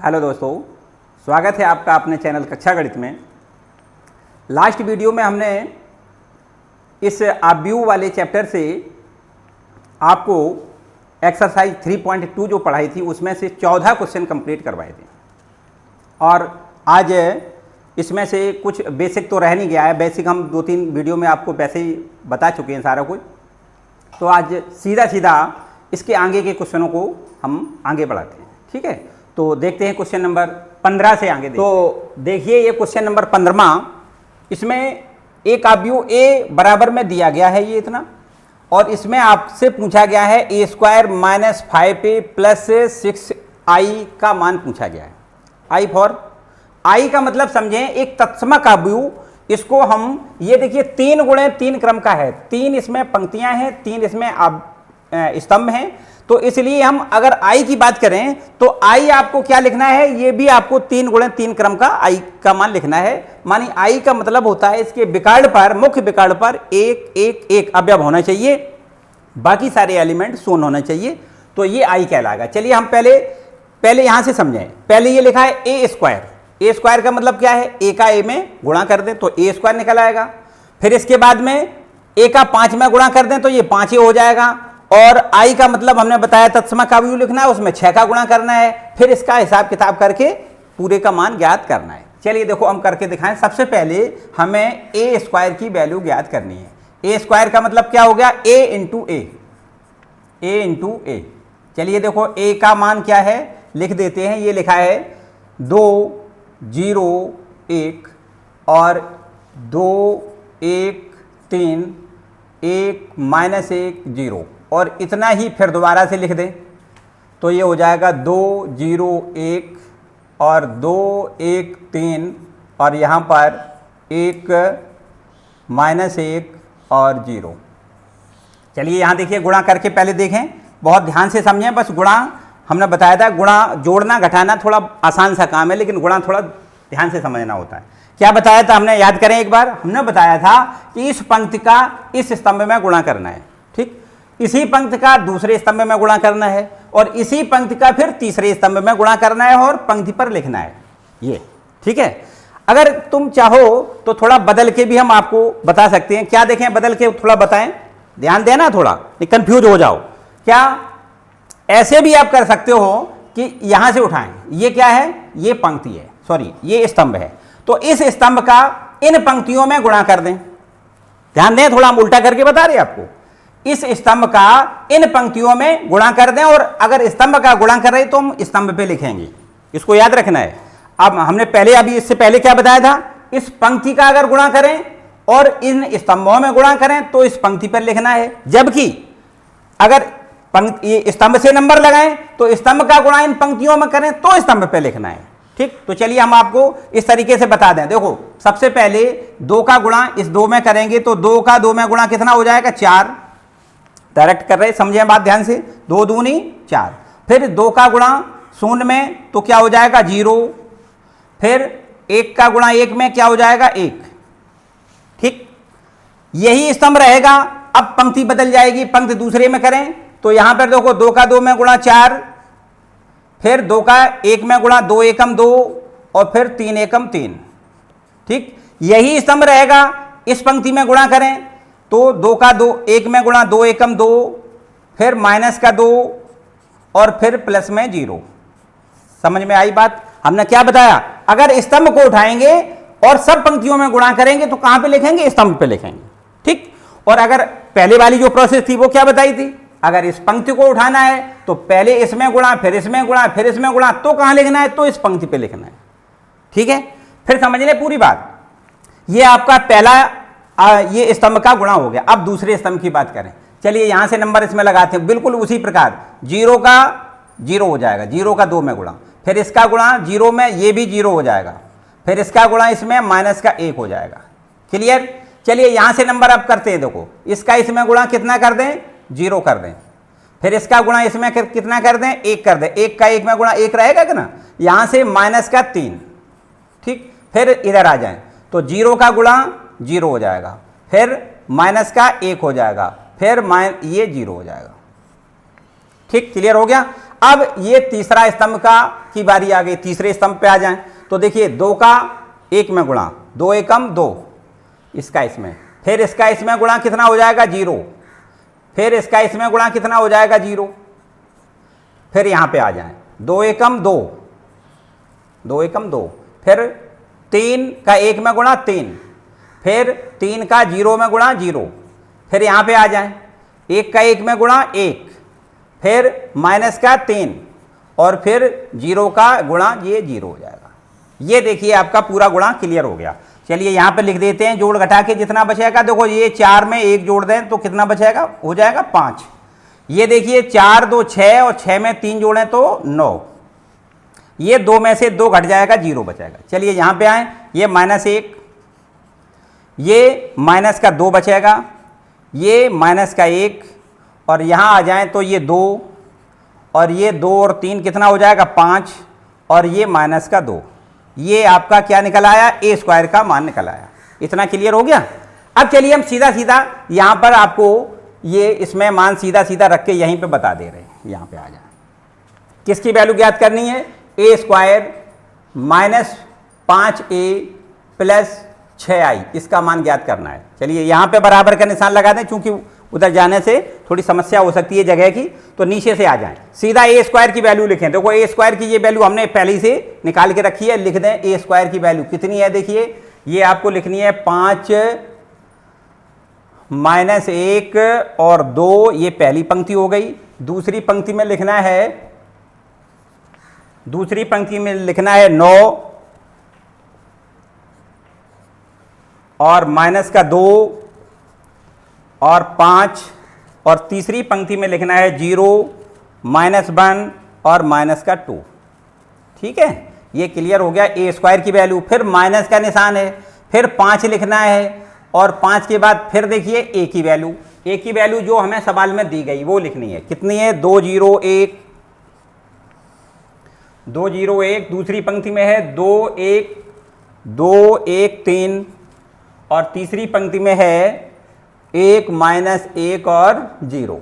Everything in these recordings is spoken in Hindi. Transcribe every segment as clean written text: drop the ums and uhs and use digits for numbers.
हेलो दोस्तों, स्वागत है आपका अपने चैनल कक्षा गणित में। लास्ट वीडियो में हमने इस आव्यूह वाले चैप्टर से आपको एक्सरसाइज 3.2 जो पढ़ाई थी उसमें से 14 क्वेश्चन कंप्लीट करवाए थे और आज इसमें से कुछ बेसिक तो रह नहीं गया है। बेसिक हम 2-3 वीडियो में आपको वैसे ही बता चुके हैं सारा कुछ। तो आज सीधा सीधा इसके आगे के क्वेश्चनों को हम आगे बढ़ाते हैं, ठीक है। तो देखते हैं क्वेश्चन नंबर 15 से आगे। तो देखिए ये क्वेश्चन नंबर 15, इसमें एक आव्यूह ए बराबर में दिया गया है ये इतना, और इसमें आपसे पूछा गया है ए square minus 5a plus 6i का मान पूछा गया है। आई फॉर आई का मतलब समझें एक तत्समक आव्यूह। इसको हम ये देखिए 3 गुणे 3 क्रम का है, 3 इसमें पंक्तियां हैं, 3 इसमें स्तंभ हैं। तो इसलिए हम अगर आई की बात करें तो आई आपको क्या लिखना है, ये भी आपको 3 गुणे 3 क्रम का आई का मान लिखना है। मानी आई का मतलब होता है इसके विकर्ण पर, मुख्य विकर्ण पर 1 1 1 अवयव होना चाहिए, बाकी सारे एलिमेंट शून्य होना चाहिए, तो ये आई कहलाएगा। चलिए हम पहले यहां से समझें। पहले ये लिखा है ए स्क्वायर। ए स्क्वायर का मतलब क्या है, ए का ए में गुणा कर दें तो ए स्क्वायर निकल आएगा। फिर इसके बाद में ए का 5 में गुणा कर दें तो ये 5 ही हो जाएगा। और आई का मतलब हमने बताया तत्समक आव्यूह लिखना है, उसमें 6 का गुणा करना है, फिर इसका हिसाब किताब करके पूरे का मान ज्ञात करना है। चलिए देखो हम करके दिखाएं। सबसे पहले हमें ए स्क्वायर की वैल्यू ज्ञात करनी है। ए स्क्वायर का मतलब क्या हो गया, ए इंटू ए। चलिए देखो ए का मान क्या है लिख देते हैं। ये लिखा है 2 0 1 और 2 1 3 1 माइनस 1 0 और इतना ही फिर दोबारा से लिख दें तो ये हो जाएगा 2 0 1 और 2 1 3 और यहाँ पर 1 माइनस 1 और 0। चलिए यहाँ देखिए गुणा करके पहले देखें, बहुत ध्यान से समझें। बस गुणा हमने बताया था, गुणा जोड़ना घटाना थोड़ा आसान सा काम है, लेकिन गुणा थोड़ा ध्यान से समझना होता है। क्या बताया था हमने, याद करें एक बार। हमने बताया था कि इस पंक्ति का इस स्तंभ में गुणा करना है, ठीक। इसी पंक्ति का दूसरे स्तंभ में गुणा करना है और इसी पंक्ति का फिर तीसरे स्तंभ में गुणा करना है और पंक्ति पर लिखना है ये, ठीक है। अगर तुम चाहो तो थोड़ा बदल के भी हम आपको बता सकते हैं। क्या देखें, बदल के थोड़ा बताएं, ध्यान देना, थोड़ा कंफ्यूज हो जाओ। क्या ऐसे भी आप कर सकते हो कि यहां से उठाएं, ये क्या है, ये पंक्ति है, सॉरी ये स्तंभ है, तो इस स्तंभ का इन पंक्तियों में गुणा कर दें। ध्यान दें, थोड़ा हम उल्टा करके बता रहे हैं आपको। इस स्तंभ का इन पंक्तियों में गुणा कर दें और अगर स्तंभ का गुणा कर रहे तो हम स्तंभ पे लिखेंगे, इसको याद रखना है। अब हमने पहले अभी इससे पहले क्या बताया था, इस पंक्ति का अगर गुणा करें और इन स्तंभों में गुणा करें तो इस पंक्ति पर लिखना है। जबकि अगर पंक्ति स्तंभ से नंबर लगाएं तो स्तंभ का गुणा इन पंक्तियों में करें तो स्तंभ पे लिखना है, ठीक। तो चलिए हम आपको इस तरीके से बता दें। देखो सबसे पहले 2 का गुणा इस 2 में करेंगे तो 2 का 2 में गुणा कितना हो जाएगा, 4। डायरेक्ट कर रहे, समझें बात ध्यान से, 2 दूनी 4। फिर 2 का गुणा 0 में तो क्या हो जाएगा, 0। फिर 1 का गुणा 1 में क्या हो जाएगा, 1, ठीक। यही स्तंभ रहेगा। अब पंक्ति बदल जाएगी, पंक्ति दूसरे में करें तो यहां पर देखो 2 का 2 में गुणा 4, फिर 2 का 1 में गुणा 2 एकम 2 और फिर 3 एकम 3, ठीक। यही स्तंभ रहेगा। इस पंक्ति में गुणा करें तो 2 का 2 1 में गुणा 2 एकम 2, फिर माइनस का 2 और फिर प्लस में 0। समझ में आई बात। हमने क्या बताया, अगर स्तंभ को उठाएंगे और सब पंक्तियों में गुणा करेंगे तो कहां पे लिखेंगे, स्तंभ पे लिखेंगे, ठीक। और अगर पहले वाली जो प्रोसेस थी वो क्या बताई थी, अगर इस पंक्ति को उठाना है तो पहले इसमें गुणा, फिर इसमें गुणा, फिर इसमें गुणा, तो कहां लिखना है, तो इस पंक्ति पे लिखना है, ठीक है। फिर समझ लें पूरी बात। ये आपका पहला ये स्तंभ का गुणा हो गया। अब दूसरे स्तंभ की बात करें। चलिए यहां से नंबर इसमें लगाते हैं, बिल्कुल उसी प्रकार 0 का 0 हो जाएगा, 0 का 2 में गुणा, फिर इसका गुणा 0 में, ये भी 0 हो जाएगा, फिर इसका गुणा इसमें माइनस का 1 हो जाएगा। क्लियर। चलिए यहां से नंबर अब करते हैं। देखो इसका इसमें गुणा कितना कर दें, 0 कर दें, फिर इसका गुणा इसमें कितना कर दें, 1 कर दें, 1 का 1 में गुणा 1 रहेगा कि ना, यहां से माइनस का 3, ठीक। फिर इधर आ जाएं तो 0 का गुणा 0 हो जाएगा, फिर माइनस का 1 हो जाएगा, फिर ये 0 हो जाएगा, ठीक। क्लियर हो गया। अब ये तीसरा स्तंभ का की बारी आ गई, तीसरे स्तंभ पे आ जाएं तो देखिए 2 का 1 में गुणा, 2 एकम 2, इसका इसमें, फिर इसका इसमें गुणा कितना हो जाएगा 0, फिर इसका इसमें गुणा कितना हो जाएगा 0, फिर यहां पे आ जाएं 2 एकम 2, 2 एकम 2, फिर 3 का 1 में गुणा 3, फिर 3 का 0 में गुणा 0, फिर यहां पे आ जाएं 1 का 1 में गुणा 1, फिर माइनस का 3 और फिर 0 का गुणा, ये 0 हो जाएगा। ये देखिए आपका पूरा गुणा क्लियर हो गया। चलिए यहां पे लिख देते हैं, जोड़ घटा के जितना बचेगा, देखो ये 4 में 1 जोड़ दें तो कितना बचेगा, हो जाएगा 5। ये देखिए 4 2 6 और 6 में 3 जोड़ें तो 9, ये 2 में से 2 घट जाएगा, 0 बचेगा। चलिए यहां पे आए, ये -1, ये माइनस का 2 बचेगा, ये माइनस का 1, और यहां आ जाएं तो ये 2, और ये 2 और 3 कितना हो जाएगा 5, और ये माइनस का 2, ये आपका क्या निकल आया, ए स्क्वायर का मान निकल आया। इतना क्लियर हो गया। अब चलिए हम सीधा सीधा यहां पर आपको ये इसमें मान सीधा सीधा रख के यहीं पे बता दे रहे हैं। यहां पे आ जाए, किसकी वैल्यू ज्ञात करनी है, ए स्क्वायर -5a प्लस 6i, इसका मान ज्ञात करना है। चलिए यहां पे बराबर का निशान लगा दें, क्योंकि उधर जाने से थोड़ी समस्या हो सकती है जगह की, तो नीचे से आ जाएं, सीधा ए स्क्वायर की वैल्यू लिखें। देखो ए स्क्वायर की ये वैल्यू हमने पहले से निकाल के रखी है, लिख दें ए स्क्वायर की वैल्यू कितनी है। देखिए ये आपको लिखनी है 5 -1 और 2, ये पहली पंक्ति हो गई। दूसरी पंक्ति में लिखना है, दूसरी पंक्ति में लिखना है 9 और माइनस का 2 और 5, और तीसरी पंक्ति में लिखना है 0 -1 और माइनस का 2। ठीक है, ये क्लियर हो गया ए स्क्वायर की वैल्यू। फिर माइनस का निशान है, फिर 5 लिखना है, और 5 के बाद फिर देखिए ए की वैल्यू, ए की वैल्यू जो हमें सवाल में दी गई वो लिखनी है। कितनी है, 201, 201, दूसरी पंक्ति में है 21, 213, और तीसरी पंक्ति में है 1 -1 और 0।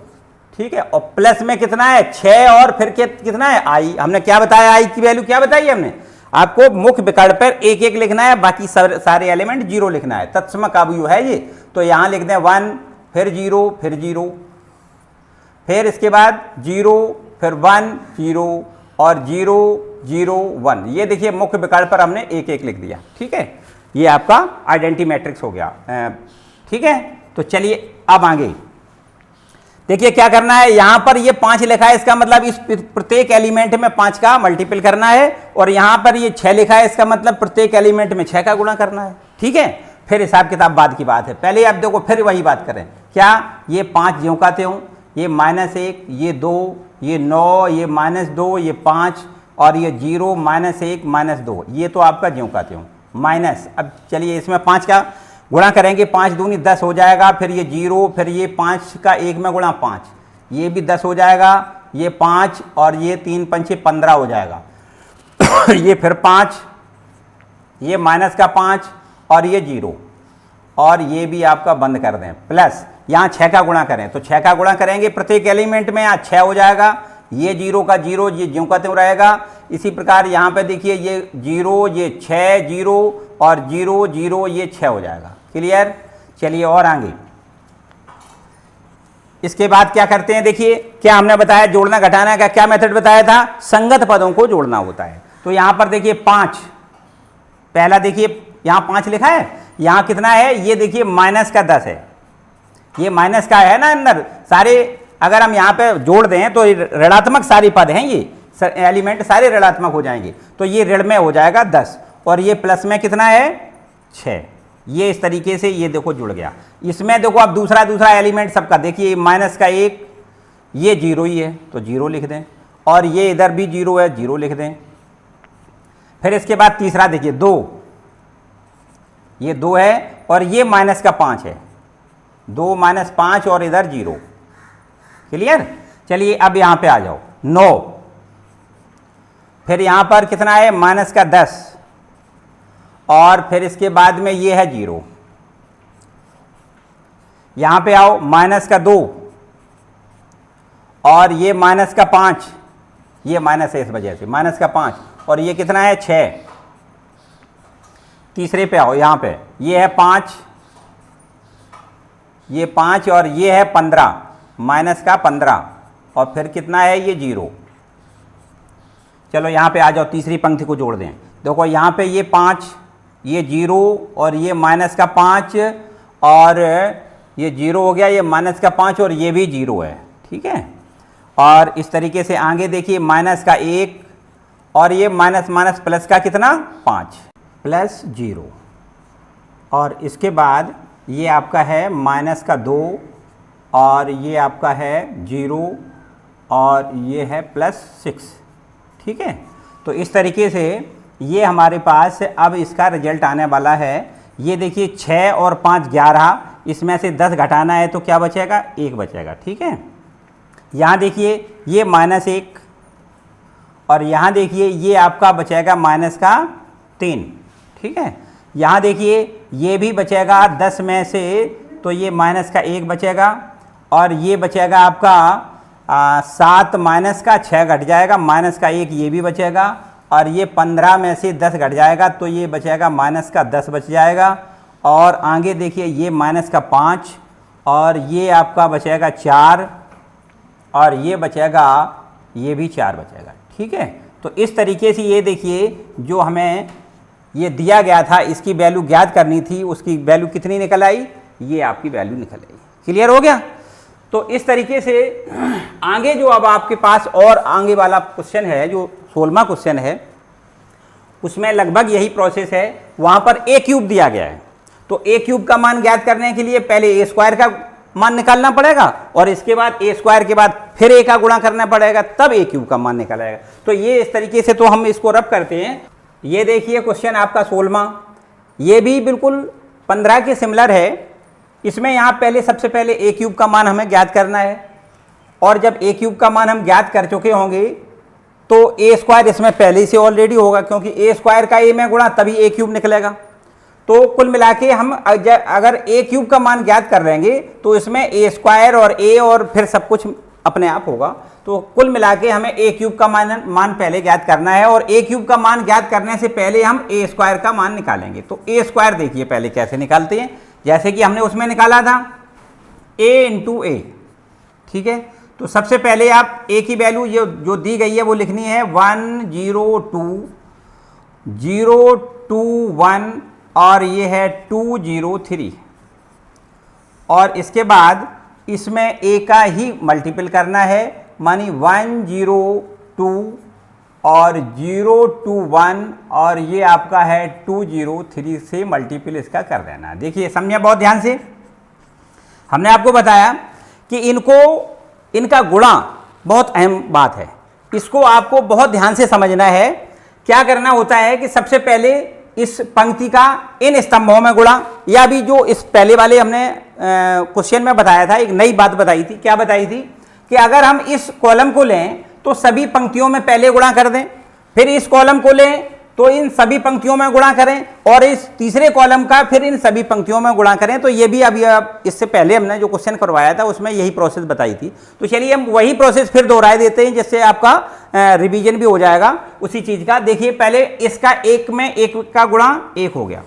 ठीक है, और प्लस में कितना है 6, और फिर कितना है आई। हमने क्या बताया, आई की वैल्यू क्या बताई हमने आपको, मुख्य विकर्ण पर 1 1 लिखना है, बाकी सारे एलिमेंट 0 लिखना है। तत्समक अवयव है ये, तो यहां लिख दें 1, फिर 0, फिर 0, फिर इसके बाद 0, फिर 1 0 और 0 0 1। ये देखिए मुख्य विकर्ण पर हमने 1 1 लिख दिया। ठीक है, ये आपका आइडेंटिटी मैट्रिक्स हो गया। ठीक है, तो चलिए अब आगे देखिए क्या करना है। यहां पर ये 5 लिखा है, इसका मतलब इस प्रत्येक एलिमेंट में 5 का मल्टीपल करना है, और यहां पर ये 6 लिखा है, इसका मतलब प्रत्येक एलिमेंट में 6 का गुणा करना है। ठीक है, फिर हिसाब किताब बाद की बात है, पहले आप देखो फिर वही बात करें। क्या, ये 5 ज्यों का त्यों, ये -1, ये 2, ये 9, ये -2, ये 5, और ये 0 -1 -2, ये तो आपका ज्यों का त्यों माइनस। अब चलिए इसमें 5 का गुणा करेंगे, 5 दूनी 10 हो जाएगा, फिर ये 0, फिर ये 5 का 1 में गुणा 5, ये भी 10 हो जाएगा, ये 5 और ये 3 पंचे 15 हो जाएगा। ये फिर 5, ये माइनस का 5 और ये 0, और ये भी आपका बंद कर दें, प्लस यहाँ 6 का गुणा करें, तो 6 का गुणा करेंगे प्रत्येक एलिमेंट में, यहाँ 6 हो जाएगा, ये 0 का 0, ये ज्यों का त्यों रहेगा। इसी प्रकार यहाँ पे देखिए ये 0, ये 6 0 और 0 0, ये 6 हो जाएगा। क्लियर, चलिए और आगे इसके बाद क्या करते हैं। देखिए क्या हमने बताया, जोड़ना घटाना का क्या मेथड बताया था, संगत पदों को जोड़ना होता है। तो यहाँ पर देखिए 5, पहला देखिए यहाँ 5 लिखा है, यहाँ कितना है, ये देखिए -10 है, ये माइनस का है ना अंदर सारे। अगर हम यहाँ पे जोड़ दें तो ऋणात्मक सारे पद हैं, ये एलिमेंट सारे ऋणात्मक हो जाएंगे, तो ये ऋण में हो जाएगा 10, और ये प्लस में कितना है 6। ये इस तरीके से ये देखो जुड़ गया। इसमें देखो अब दूसरा एलिमेंट सबका देखिए, माइनस का 1, ये 0 ही है तो 0 लिख दें, और ये इधर भी 0 है 0 लिख दें। फिर इसके बाद तीसरा देखिए 2, ये 2 है, और ये माइनस का 5 है, 2 - 5 और इधर 0। क्लियर, चलिए अब यहां पे आ जाओ 9, फिर यहां पर कितना है -10, और फिर इसके बाद में ये है 0। यहां पे आओ -2, और ये -5, ये माइनस है इस वजह से, माइनस का 5, और ये कितना है 6। तीसरे पे आओ, यहाँ पे ये है 5, ये 5 और ये है 15, माइनस का 15, और फिर कितना है ये 0। चलो यहाँ पे आ जाओ, तीसरी पंक्ति को जोड़ दें। देखो यहाँ पे ये 5, ये 0 और ये माइनस का 5, और ये 0 हो गया, ये माइनस का 5 और ये भी 0 है, ठीक है। और इस तरीके से आगे देखिए माइनस का 1 और ये माइनस माइनस प्लस का कितना 5 प्लस 0, और इसके बाद ये आपका है माइनस का 2 और ये आपका है 0 और ये है प्लस 6, ठीक है। तो इस तरीके से ये हमारे पास अब इसका रिजल्ट आने वाला है। ये देखिए 6 और 5 11, इसमें से 10 घटाना है तो क्या बचेगा, 1 बचेगा, ठीक है। यहाँ देखिए ये -1 और यहाँ देखिए ये आपका बचेगा माइनस का 3, ठीक है। यहाँ देखिए ये भी बचेगा 10 में से, तो ये माइनस का 1 बचेगा और ये बचेगा आपका 7 माइनस का 6 घट जाएगा, माइनस का 1 ये भी बचेगा, और ये 15 में से 10 घट जाएगा तो ये बचेगा माइनस का 10 बच जाएगा। और आगे देखिए ये माइनस का 5 और ये आपका बचेगा 4 और ये बचेगा, ये भी 4 बचेगा, ठीक है। तो इस तरीके से ये देखिए जो हमें ये दिया गया था, इसकी वैल्यू ज्ञात करनी थी, उसकी वैल्यू कितनी निकल आई, ये आपकी वैल्यू निकल आई। क्लियर हो गया। तो इस तरीके से आगे जो अब आपके पास और आगे वाला क्वेश्चन है, जो 16वां क्वेश्चन है, उसमें लगभग यही प्रोसेस है। वहाँ पर a क्यूब दिया गया है, तो a क्यूब का मान ज्ञात करने के लिए पहले a स्क्वायर का मान निकालना पड़ेगा और इसके बाद a स्क्वायर के बाद फिर a का गुणा करना पड़ेगा, तब a क्यूब का मान निकलेगा। तो ये इस तरीके से तो हम इसको रब करते हैं। ये देखिए क्वेश्चन आपका 16वां, ये भी बिल्कुल 15 के सिमिलर है। इसमें यहाँ पहले सबसे पहले a क्यूब का मान हमें ज्ञात करना है, और जब a क्यूब का मान हम ज्ञात कर चुके होंगे तो a स्क्वायर इसमें पहले से ऑलरेडी होगा, क्योंकि a स्क्वायर का a में गुणा तभी a क्यूब निकलेगा। तो कुल मिला के हम अगर a क्यूब का मान ज्ञात कर लेंगे तो इसमें a स्क्वायर और a और फिर सब कुछ अपने आप होगा। तो कुल मिला के हमें a क्यूब का मान पहले ज्ञात करना है, और a क्यूब का मान ज्ञात करने से पहले हम a स्क्वायर का मान निकालेंगे। तो a स्क्वायर देखिए पहले कैसे निकालते हैं, जैसे कि हमने उसमें निकाला था a इंटू a, ठीक है। तो सबसे पहले आप a की वैल्यू जो दी गई है वो लिखनी है 102.021 और ये है 203, और इसके बाद इसमें a का ही मल्टीपल करना है, मानी 102 और 021 और ये आपका है 203 से मल्टीपल इसका कर देना। देखिए समझिए बहुत ध्यान से, हमने आपको बताया कि इनका गुणा बहुत अहम बात है, इसको आपको बहुत ध्यान से समझना है। क्या करना होता है कि सबसे पहले इस पंक्ति का इन स्तंभों में गुणा, या भी जो इस पहले वाले हमने क्वेश्चन में बताया था, एक नई बात बताई थी। क्या बताई थी कि अगर हम इस कॉलम को लें तो सभी पंक्तियों में पहले गुणा कर दें, फिर इस कॉलम को लें तो इन सभी पंक्तियों में गुणा करें, और इस तीसरे कॉलम का फिर इन सभी पंक्तियों में गुणा करें। तो ये भी अभी इससे पहले हमने जो क्वेश्चन करवाया था उसमें यही प्रोसेस बताई थी। तो चलिए हम वही प्रोसेस फिर दोहराए देते हैं, जिससे आपका रिवीजन भी हो जाएगा उसी चीज़ का। देखिए पहले इसका 1 में 1 का गुणा 1 हो गया,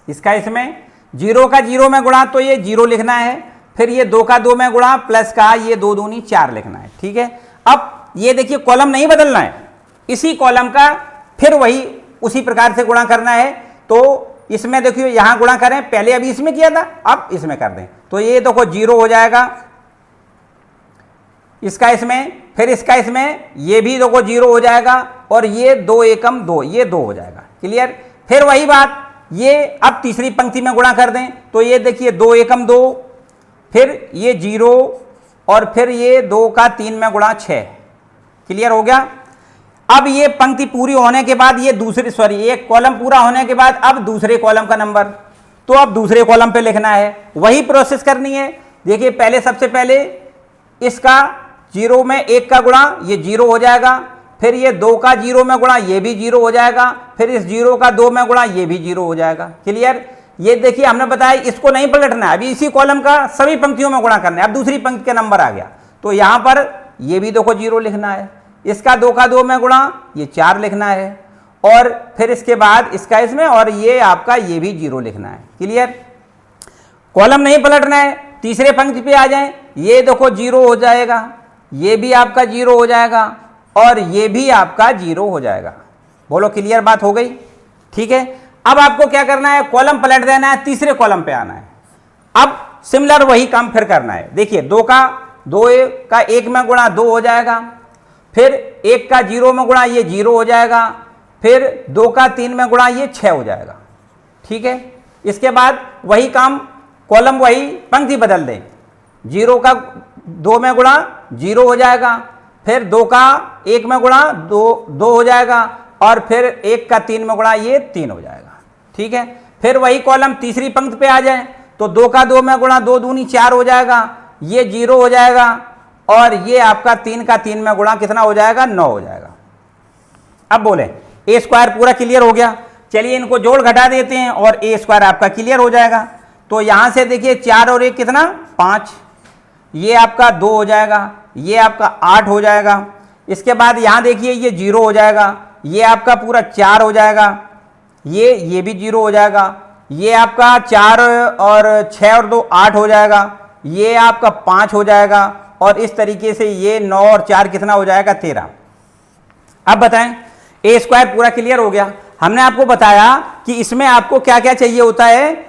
इसका इसमें 0 का 0 में गुणा तो ये 0 लिखना है, फिर ये 2 का 2 में गुणा प्लस का ये 2 दूनी 4 लिखना है, ठीक है। अब ये देखिए कॉलम नहीं बदलना है, इसी कॉलम का फिर वही उसी प्रकार से गुणा करना है। तो इसमें देखिए यहां गुणा करें, पहले अभी इसमें किया था, अब इसमें कर दें, तो ये देखो 0 हो जाएगा, इसका इसमें, फिर इसका इसमें, ये भी देखो 0 हो जाएगा, और ये 2 एकम 2, ये 2 हो जाएगा। क्लियर। फिर वही बात, ये अब तीसरी पंक्ति में गुणा कर दें, तो ये देखिए 2 एकम 2, फिर ये 0, और फिर ये 2 का 3 में गुणा 6। क्लियर हो गया। अब ये पंक्ति पूरी होने के बाद ये एक कॉलम पूरा होने के बाद अब दूसरे कॉलम का नंबर, तो अब दूसरे कॉलम पे लिखना है, वही प्रोसेस करनी है। देखिए पहले सबसे पहले इसका 0 में 1 का गुणा, ये 0 हो जाएगा, फिर ये 2 का 0 में गुणा, ये भी 0 हो जाएगा, फिर इस 0 का 2 में गुणा, ये भी 0 हो जाएगा। क्लियर। ये देखिए हमने बताया इसको नहीं पलटना है, अभी इसी कॉलम का सभी पंक्तियों में गुणा करना है। अब दूसरी पंक्ति का नंबर आ गया, तो यहाँ पर ये भी देखो 0 लिखना है, इसका 2 का 2 में गुणा, ये 4 लिखना है, और फिर इसके बाद इसका इसमें, और ये आपका ये भी 0 लिखना है। क्लियर? कॉलम नहीं पलटना है, तीसरे पंक्ति पे आ जाएं, ये देखो 0 हो जाएगा, ये भी आपका 0 हो जाएगा, और ये भी आपका 0 हो जाएगा। बोलो क्लियर बात हो गई? ठीक है। अब आपको क्या करना है, कॉलम पलट देना है, तीसरे कॉलम पे आना है। अब सिमिलर वही काम फिर करना है। देखिए 2 का 1 में गुणा 2 हो जाएगा, फिर 1 का 0 में गुणा ये 0 हो जाएगा, फिर 2 का 3 में गुणा ये 6 हो जाएगा। ठीक है। इसके बाद वही काम, कॉलम वही, पंक्ति बदल दें। 0 का 2 में गुणा 0 हो जाएगा, फिर 2 का 1 में गुणा 2 हो जाएगा, और फिर 1 का 3 में गुणा ये 3 हो जाएगा। ठीक है। फिर वही कॉलम तीसरी पंक्ति पे आ जाए, तो 2 का 2 में गुणा 2 दूनी 4 हो जाएगा, ये 0 हो जाएगा, और ये आपका 3 का 3 में गुणा कितना हो जाएगा, 9 हो जाएगा। अब बोले ए स्क्वायर पूरा क्लियर हो गया। चलिए इनको जोड़ घटा देते हैं और ए स्क्वायर आपका क्लियर हो जाएगा। तो यहां से देखिए 4 और 1 कितना, 5, ये आपका 2 हो जाएगा, ये आपका 8 हो जाएगा। इसके बाद यहां देखिए ये 0 हो जाएगा, ये आपका पूरा 4 हो जाएगा, ये भी 0 हो जाएगा, ये आपका 4 और 6 और 2 8 हो जाएगा, ये आपका 5 हो जाएगा, और इस तरीके से ये 9 और 4 कितना हो जाएगा, 13। अब बताएं, ए स्क्वायर पूरा क्लियर हो गया। हमने आपको बताया कि इसमें आपको क्या क्या चाहिए होता है,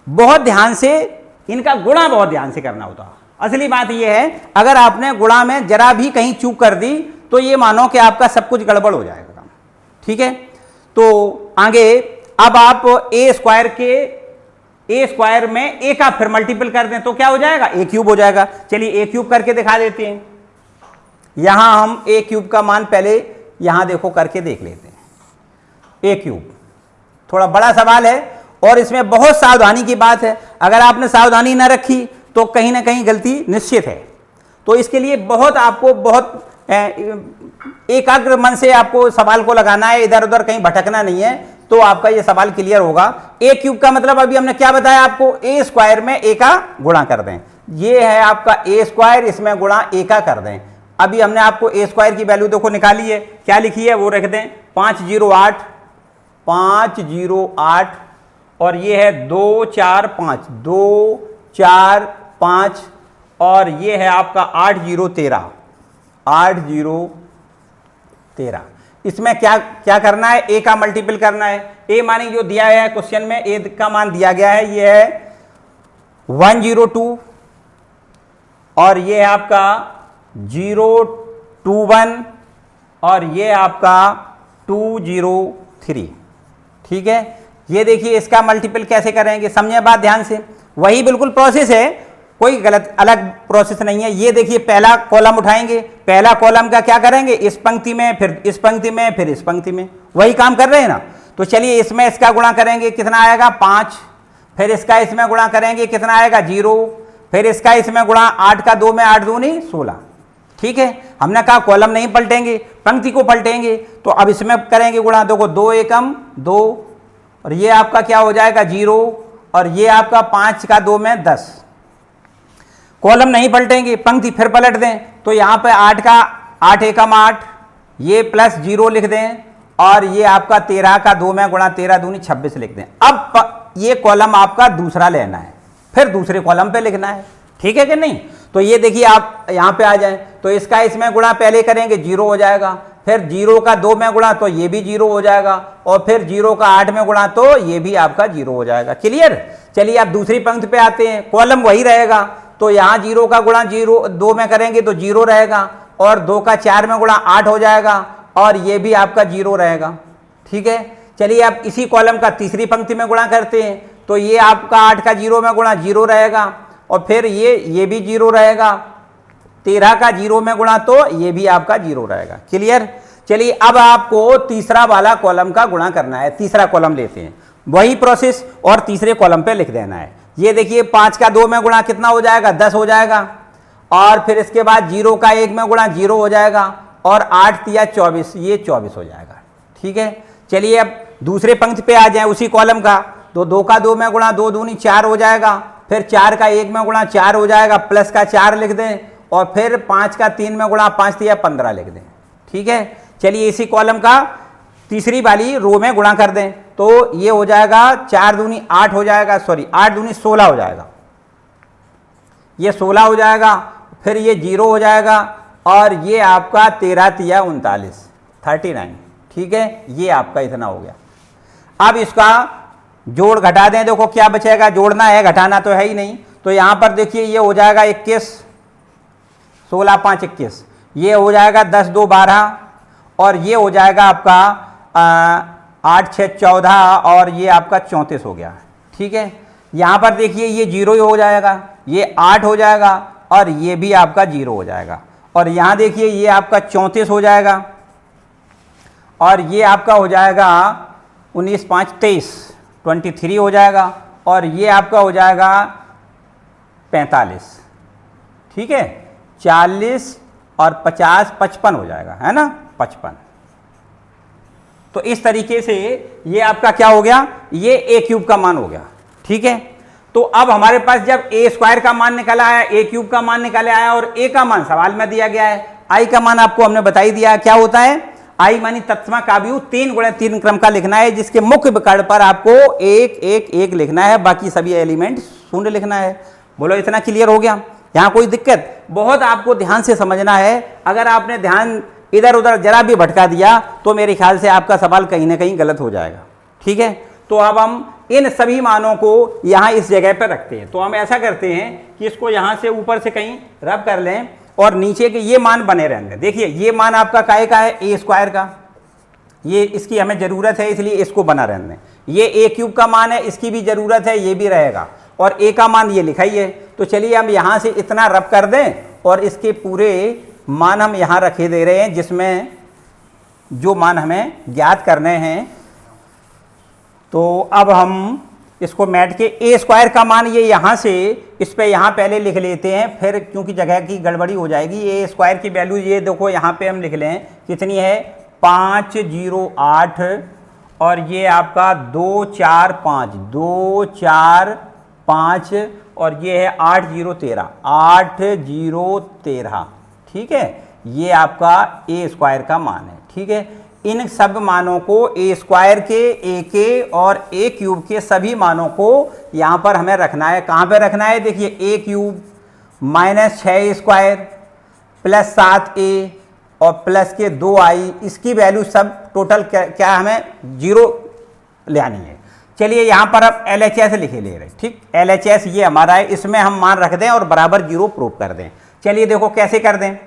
बहुत ध्यान से इनका गुणा बहुत ध्यान से करना होता है। असली बात यह है, अगर आपने गुणा में जरा भी कहीं चूक कर दी तो ये मानो कि आपका सब कुछ गड़बड़ हो जाएगा। ठीक है। तो आगे अब आप ए स्क्वायर में ए का फिर मल्टीपल कर दें तो क्या हो जाएगा, ए क्यूब हो जाएगा। चलिए ए क्यूब करके दिखा देते हैं। यहां हम ए क्यूब का मान पहले यहां देखो करके देख लेते हैं। ए क्यूब थोड़ा बड़ा सवाल है और इसमें बहुत सावधानी की बात है। अगर आपने सावधानी न रखी तो कहीं ना कहीं गलती निश्चित है। तो इसके लिए आपको बहुत एकाग्र मन से आपको सवाल को लगाना है, इधर उधर कहीं भटकना नहीं है, तो आपका ये सवाल क्लियर होगा। ए क्यूब का मतलब अभी हमने क्या बताया आपको, ए स्क्वायर में ए का गुणा कर दें। ये है आपका ए स्क्वायर, इसमें गुणा ए का कर दें। अभी हमने आपको ए स्क्वायर की वैल्यू देखो निकाली है, क्या लिखी है वो रख दें, 508 और ये है 2 4 5 2 4 5 और ये है आपका 8013। इसमें क्या क्या करना है, ए का मल्टीपल करना है। ए मानी जो दिया है क्वेश्चन में, ए का मान दिया गया है, ये है 102 और ये है आपका 021 और ये आपका 203। ठीक है। ये देखिए इसका मल्टीपल कैसे करेंगे, समझे बात ध्यान से। वही बिल्कुल प्रोसेस है, कोई गलत अलग प्रोसेस नहीं है। ये देखिए पहला कॉलम उठाएंगे, पहला कॉलम का क्या करेंगे, इस पंक्ति में, फिर इस पंक्ति में, फिर इस पंक्ति में, वही काम कर रहे हैं ना। तो चलिए इसमें इसका गुणा करेंगे, कितना आएगा 5, फिर इसका इसमें गुणा करेंगे, कितना आएगा 0, फिर इसका इसमें गुणा 8 का 2 में 8 दूनी 16। ठीक है। हमने कहा कॉलम नहीं पलटेंगे, पंक्ति को पलटेंगे। तो अब इसमें करेंगे गुणा, देखो 2 एकम 2 और ये आपका क्या हो जाएगा 0 और ये आपका 5 का 2 में 10। कॉलम नहीं पलटेंगे, पंक्ति फिर पलट दें तो यहाँ पे 8 का 8 एकम 8, ये प्लस 0 लिख दें और ये आपका 13 का 2 में गुणा 13 दूनी 26 लिख दें। अब ये कॉलम आपका दूसरा लेना है, फिर दूसरे कॉलम पे लिखना है। ठीक है कि नहीं। तो ये देखिए आप यहाँ पे आ जाएं तो इसका इसमें गुणा पहले करेंगे 0 हो जाएगा, फिर 0 का 2 में गुणा तो ये भी 0 हो जाएगा और फिर 0 का 8 में गुणा तो ये भी आपका 0 हो जाएगा। क्लियर। चलिए आप दूसरी पंक्ति पे आते हैं, कॉलम वही रहेगा तो यहाँ 0 का गुणा 2 में करेंगे तो 0 रहेगा और 2 का 4 में गुणा 8 हो जाएगा और ये भी आपका 0 रहेगा। ठीक है। चलिए आप इसी कॉलम का तीसरी पंक्ति में गुणा करते हैं तो ये आपका 8 का 0 में गुणा 0 रहेगा और फिर ये भी 0 रहेगा, 13 का 0 में गुणा तो ये भी आपका 0 रहेगा। क्लियर। चलिए अब आपको तीसरा वाला कॉलम का गुणा करना है। तीसरा कॉलम लेते हैं, वही प्रोसेस और तीसरे कॉलम पे लिख देना है। ये देखिए 5 का 2 में गुणा कितना हो जाएगा 10 हो जाएगा और फिर इसके बाद 0 का 1 में गुणा 0 हो जाएगा और 8 तिया 24, ये 24 हो जाएगा। ठीक है। चलिए अब दूसरे पंक्ति पे आ जाए उसी कॉलम का, तो 2 का 2 में गुणा 2 दूनी 4 हो जाएगा, फिर 4 का 1 में गुणा 4 हो जाएगा, प्लस का 4 लिख दें और फिर 5 का 3 में गुणा 5 तिया 15 लिख दें। ठीक है। चलिए इसी कॉलम का तीसरी वाली रो में गुणा कर दें, तो ये हो जाएगा 4 दूनी 8 हो जाएगा, सॉरी 8 दूनी 16 हो जाएगा, ये 16 हो जाएगा, फिर ये 0 हो जाएगा, और ये आपका 13 तिया 39 39, ठीक है। ये आपका इतना हो गया। अब इसका जोड़ घटा दें, देखो क्या बचेगा, जोड़ना है घटाना तो है ही नहीं। तो यहाँ पर देखिए ये हो जाएगा 21, 16 5 21, ये हो जाएगा 10 2 12, और ये हो जाएगा आपका 8 6 14, और ये आपका 34 हो गया, ठीक है। यहाँ पर देखिए ये 0 ही हो जाएगा, ये 8 हो जाएगा, और ये भी आपका 0 हो जाएगा, और यहाँ देखिए ये आपका 34 हो जाएगा, और ये आपका हो जाएगा 19 5 23 23 हो जाएगा, और ये आपका हो जाएगा 45, ठीक है। 40 और 50 55 हो जाएगा, है ना, 55। तो इस तरीके से ये आपका क्या हो गया, ये ए क्यूब का मान हो गया, ठीक है। तो अब हमारे पास जब ए स्क्वायर का मान निकला आया, ए क्यूब का मान निकले आया, और ए का मान सवाल में दिया गया है, आई का मान आपको हमने बता ही दिया क्या होता है। आई मानी तत्सम का व्यू 3 गुणे 3 क्रम का लिखना है, जिसके मुख्य विकर्ण पर आपको 1 1 1 लिखना है, बाकी सभी एलिमेंट शून्य लिखना है। बोलो इतना क्लियर हो गया, यहाँ कोई दिक्कत? बहुत आपको ध्यान से समझना है, अगर आपने ध्यान इधर उधर जरा भी भटका दिया तो मेरे ख्याल से आपका सवाल कहीं ना कहीं गलत हो जाएगा, ठीक है। तो अब हम इन सभी मानों को यहाँ इस जगह पर रखते हैं। तो हम ऐसा करते हैं कि इसको यहाँ से ऊपर से कहीं रब कर लें, और नीचे के ये मान बने रहेंगे। देखिए ये मान आपका काहे का है, ए स्क्वायर का, ये इसकी हमें ज़रूरत है इसलिए इसको बना रहने दें। ये ए क्यूब का मान है, इसकी भी ज़रूरत है, ये भी रहेगा, और ए का मान ये लिखा ही है। तो चलिए हम यहाँ से इतना रब कर दें, और इसके पूरे मान हम यहाँ रखे दे रहे हैं, जिसमें जो मान हमें ज्ञात करने हैं। तो अब हम इसको मैट के ए स्क्वायर का मान ये यहाँ से इस पे यहाँ पहले लिख लेते हैं, फिर क्योंकि जगह की गड़बड़ी हो जाएगी। ए स्क्वायर की वैल्यू ये देखो यहाँ पे हम लिख लें कितनी है, 508, और ये आपका 2 4 5 2 4 5, और ये है 8013 8013, ठीक है। ये आपका ए स्क्वायर का मान है, ठीक है। इन सब मानों को ए स्क्वायर के, ए के और ए क्यूब के सभी मानों को यहाँ पर हमें रखना है। कहाँ पे रखना है, देखिए a cube minus 6 square plus 7a और प्लस के 2i, इसकी वैल्यू सब टोटल क्या हमें 0 ले आनी है। चलिए यहाँ पर अब LHS लिखे ले रहे, ठीक। LHS ये हमारा है, इसमें हम मान रख दें और बराबर 0 प्रूव कर दें। चलिए देखो कैसे कर दें।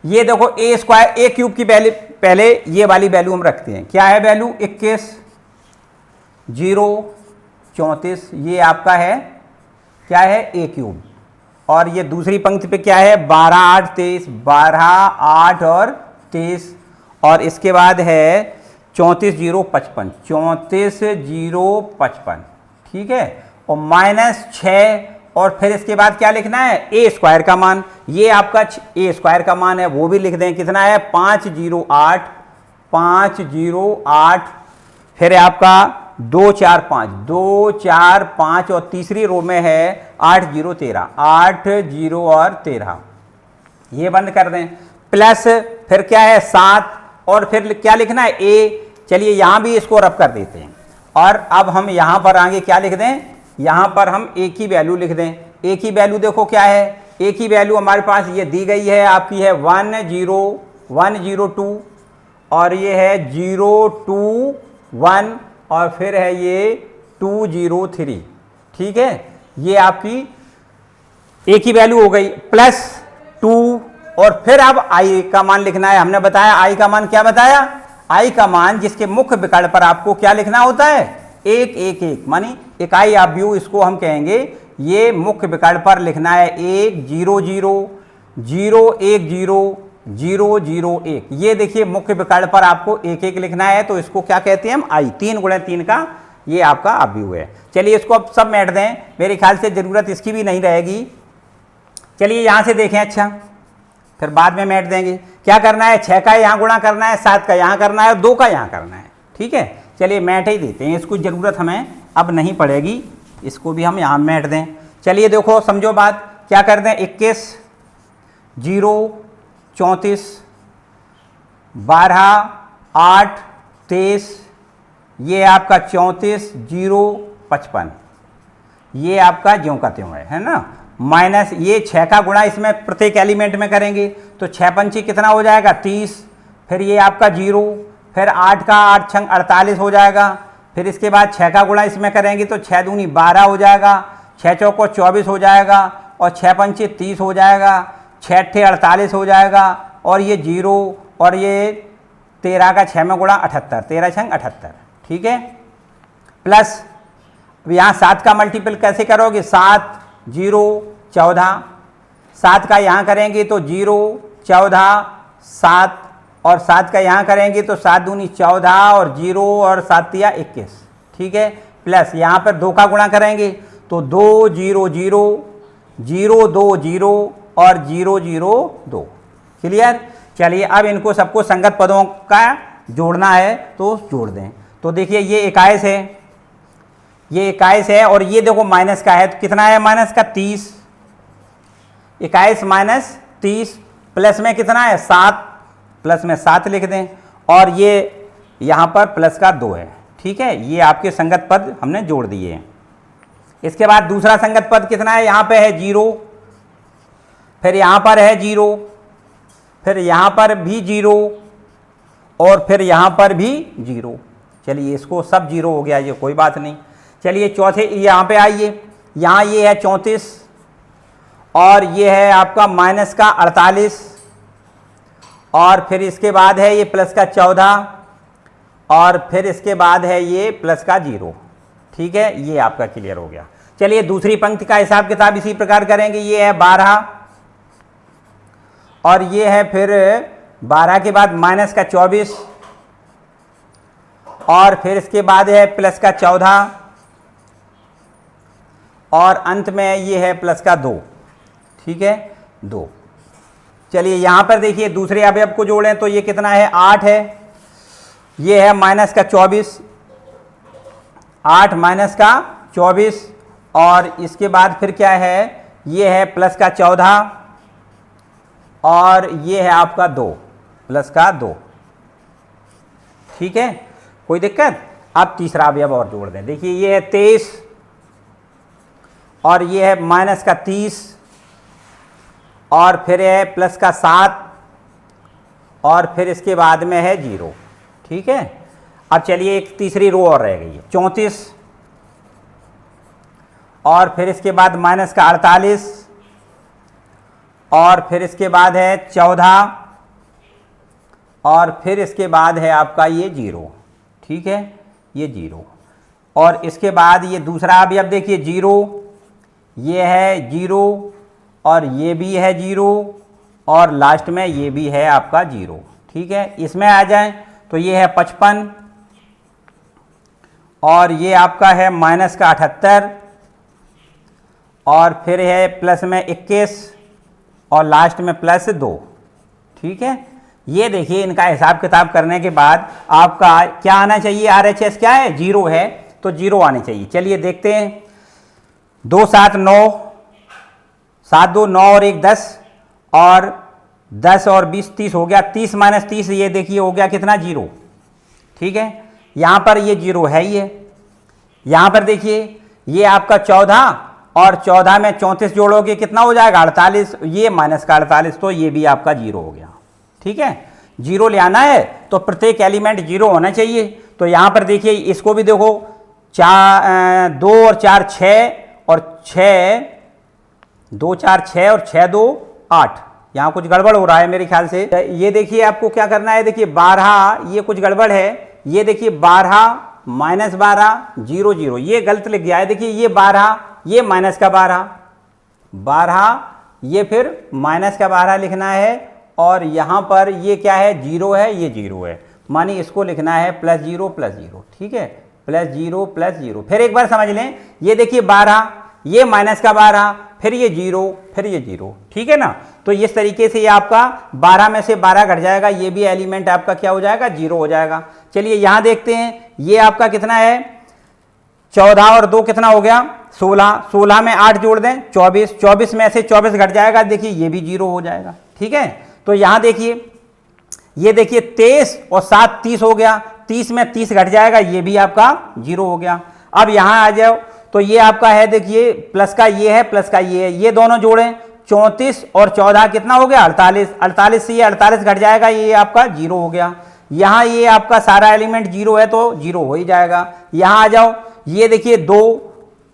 ये देखो ए स्क्वायर, ए क्यूब की वैल्यू, पहले ये वाली वैल्यू हम रखते हैं। क्या है वैल्यू, 21 0 34, ये आपका है क्या है, ए क्यूब। और ये दूसरी पंक्ति पे क्या है, 12 8 23 12 8 और 23, और इसके बाद है 34 0 55 34 0 55, ठीक है। और माइनस 6, और फिर इसके बाद क्या लिखना है, ए स्क्वायर का मान। ये आपका ए स्क्वायर का मान है, वो भी लिख दें, कितना है 508 508, फिर आपका 2 4 5 2 4 5, और तीसरी रो में है 8 0 13 8 0 और 13, ये बंद कर दें। प्लस फिर क्या है 7, और फिर क्या लिखना है ए। चलिए यहाँ भी इसको रब कर देते हैं, और अब हम यहाँ पर आगे क्या लिख दें, यहाँ पर हम ए की वैल्यू लिख दें। ए की वैल्यू देखो क्या है, ए की वैल्यू हमारे पास ये दी गई है, आपकी है 10102, और ये है 021, और फिर है ये 203, ठीक है। ये आपकी ए की वैल्यू हो गई, प्लस 2, और फिर अब आई का मान लिखना है। हमने बताया आई का मान, क्या बताया, आई का मान जिसके मुख्य विकर्ण पर आपको क्या लिखना होता है, 1 1 1, मानी इकाई आव्यूह, इसको हम कहेंगे। ये मुख्य विकर्ण पर लिखना है 1 0 0 0 1 0 0 0 1। ये देखिए मुख्य विकर्ण पर आपको 1 1 लिखना है, तो इसको क्या कहते हैं हम, आई। 3 गुणे 3 का ये आपका आव्यूह है। चलिए इसको अब सब मैट दें, मेरे ख्याल से ज़रूरत इसकी भी नहीं रहेगी। चलिए यहाँ से देखें, अच्छा फिर बाद में मैट देंगे। क्या करना है, 6 का यहाँ गुणा करना है, 7 का यहाँ करना है, और 2 का यहाँ करना है, ठीक है। चलिए मैट ही देते हैं, इसको ज़रूरत हमें अब नहीं पड़ेगी, इसको भी हम यहाँ मैट दें। चलिए देखो समझो बात, क्या कर दें, 21 0 34 12, 8, 23, ये आपका 34, 0, 55, ये आपका ज्यों का त्यों है ना। माइनस ये 6 का गुणा इसमें प्रत्येक एलिमेंट में करेंगे तो 6 पंची कितना हो जाएगा 30, फिर ये आपका 0, फिर 8 का 8 छंग 48 हो जाएगा, फिर इसके बाद 6 का गुणा इसमें करेंगे तो 6 दूनी 12 हो जाएगा, 6 चौको 24 हो जाएगा, और 6 पंचे 30 हो जाएगा, 6 अट्ठे 48 हो जाएगा, और ये 0, और ये 13 का 6 में गुणा 78, 13 छंग 78, ठीक है। प्लस अब यहाँ 7 का मल्टीपल कैसे करोगे, 7, 0, 14, 7 का यहाँ करेंगे तो 0, 14, 7, और 7 का यहाँ करेंगे तो 7 दूनी 14, और 0 और 7 तिया 21, ठीक है। प्लस यहाँ पर 2 का गुणा करेंगे तो 2, 0, 0, 0, 2, 0 और 0, 0, 2, क्लियर। चलिए अब इनको सबको संगत पदों का जोड़ना है तो जोड़ दें। तो देखिए ये 21 है, ये 21 है, और ये देखो माइनस का है तो कितना है माइनस का 30, 21 माइनस 30, प्लस में कितना है 7, प्लस में 7 लिख दें, और ये यहाँ पर प्लस का 2 है, ठीक है। ये आपके संगत पद हमने जोड़ दिए हैं। इसके बाद दूसरा संगत पद कितना है, यहाँ पे है 0, फिर यहाँ पर है 0, फिर यहाँ पर भी 0, और फिर यहाँ पर भी 0। चलिए इसको सब 0 हो गया, ये कोई बात नहीं। चलिए चौथे यहाँ पे आइए, यहाँ ये है 34, और ये है आपका माइनस का 48, और फिर इसके बाद है ये प्लस का 14, और फिर इसके बाद है ये प्लस का 0, ठीक है। ये आपका क्लियर हो गया। चलिए दूसरी पंक्ति का हिसाब किताब इसी प्रकार करेंगे। ये है 12, और ये है फिर 12 के बाद माइनस का 24, और फिर इसके बाद है प्लस का 14, और अंत में ये है प्लस का 2, ठीक है, 2। चलिए यहाँ पर देखिए दूसरे अवयव को जोड़ें तो ये कितना है 8 है, ये है माइनस का 24, 8 माइनस का 24, और इसके बाद फिर क्या है, ये है प्लस का 14, और ये है आपका 2, प्लस का 2, ठीक है, कोई दिक्कत। अब तीसरा अवयव और जोड़ दें। देखिए ये है 23, और ये है माइनस का 30, और फिर है प्लस का 7, और फिर इसके बाद में है 0, ठीक है। अब चलिए एक तीसरी रो और रह गई है 34, और फिर इसके बाद माइनस का 48, और फिर इसके बाद है 14, और फिर इसके बाद है आपका ये 0, ठीक है, ये 0, और इसके बाद ये दूसरा अवयव देखिए 0, ये है 0, और ये भी है 0, और लास्ट में ये भी है आपका 0, ठीक है। इसमें आ जाएं तो ये है 55, और ये आपका है माइनस का 78, और फिर है प्लस में 21, और लास्ट में प्लस 2, ठीक है। ये देखिए इनका हिसाब किताब करने के बाद आपका क्या आना चाहिए, RHS क्या है 0 है, तो 0 आने चाहिए। चलिए देखते हैं, 2, 7, 9, 7, 2, 9 और 1, 10, और 10 और 20, 30 हो गया। 30 माइनस 30 ये देखिए हो गया कितना 0, ठीक है। यहाँ पर ये 0 है ही है। यहाँ पर देखिए ये आपका 14, और 14 में 34 जोड़ोगे कितना हो जाएगा 48, ये माइनस का 48, तो ये भी आपका 0 हो गया, ठीक है। 0 ले आना है तो प्रत्येक एलिमेंट 0 होना चाहिए। तो यहाँ पर देखिए इसको भी देखो, 2 और 4 6, और 6 2 4 6, और 6 2 8। यहाँ कुछ गड़बड़ हो रहा है मेरे ख्याल से। ये देखिए आपको क्या करना है, देखिए 12, ये कुछ गड़बड़ है। ये देखिए 12 माइनस 12 0 0, ये गलत लिख गया है। देखिए ये 12, ये माइनस का 12, 12 ये फिर माइनस का 12 लिखना है, और यहाँ पर ये क्या है 0 है, ये 0 है, मानी इसको लिखना है +0 +0, ठीक है, +0 +0। फिर एक बार समझ लें, ये देखिए 12, ये माइनस का 12, फिर ये 0, फिर ये 0, ठीक है ना। तो इस तरीके से ये आपका 12 में से 12 घट जाएगा, ये भी एलिमेंट आपका क्या हो जाएगा 0 हो जाएगा। चलिए यहाँ देखते हैं, ये आपका कितना है 14 और 2 कितना हो गया 16, 16 में 8 जोड़ दें 24, 24 में से 24 घट जाएगा, देखिए ये भी 0 हो जाएगा, ठीक है। तो यहाँ देखिए ये देखिए 23 और 7 30 हो गया, 30 में 30 घट जाएगा, ये भी आपका 0 हो गया। अब यहाँ आ जाओ तो ये आपका है, देखिए प्लस का ये है, प्लस का ये है, ये दोनों जोड़ें 34 और 14 कितना हो गया 48, 48 से ये 48 घट जाएगा, ये आपका 0 हो गया। यहाँ ये आपका सारा एलिमेंट 0 है तो 0 हो ही जाएगा। यहाँ आ जाओ, ये देखिए 2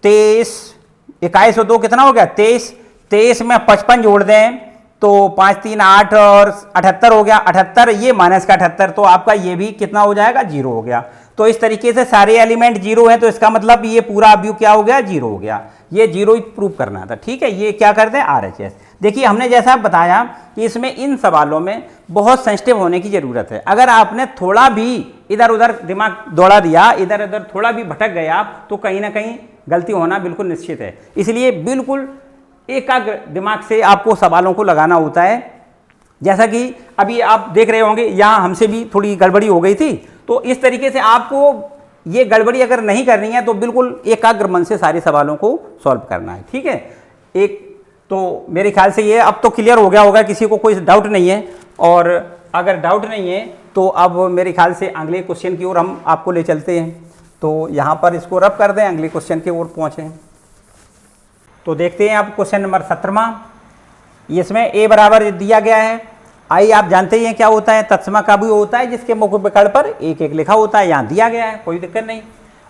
23 21 और 2 कितना हो गया 23, 23 में 55 जोड़ दें तो 5 3 8 और 78 हो गया, 78 ये माइनस का 78, तो आपका ये भी कितना हो जाएगा 0 हो गया। तो इस तरीके से सारे एलिमेंट 0 हैं, तो इसका मतलब ये पूरा अवयव क्या हो गया 0 हो गया। ये 0 ही प्रूव करना था, ठीक है। ये क्या करते हैं RHS। देखिए हमने जैसा बताया कि इसमें इन सवालों में बहुत सेंसिटिव होने की ज़रूरत है। अगर आपने थोड़ा भी इधर उधर दिमाग दौड़ा दिया, इधर उधर थोड़ा भी भटक गए आप, तो कहीं ना कहीं गलती होना बिल्कुल निश्चित है। इसलिए बिल्कुल एकाग्र दिमाग से आपको सवालों को लगाना होता है। जैसा कि अभी आप देख रहे होंगे, यहाँ हमसे भी थोड़ी गड़बड़ी हो गई थी, तो इस तरीके से आपको ये गड़बड़ी अगर नहीं करनी है तो बिल्कुल एकाग्र मन से सारे सवालों को सॉल्व करना है, ठीक है। एक तो मेरे ख्याल से ये अब तो क्लियर हो गया होगा, किसी को कोई डाउट नहीं है। और अगर डाउट नहीं है तो अब मेरे ख्याल से अगले क्वेश्चन की ओर हम आपको ले चलते हैं। तो यहाँ पर इसको रब कर दें, अगले क्वेश्चन की ओर पहुँचें। तो देखते हैं आप क्वेश्चन नंबर 17। इसमें a बराबर दिया गया है, आई आप जानते ही हैं क्या होता है, तत्सम का भी होता है जिसके मुख्य विकल्प पर 1 1 लिखा होता है, यहाँ दिया गया है, कोई दिक्कत नहीं।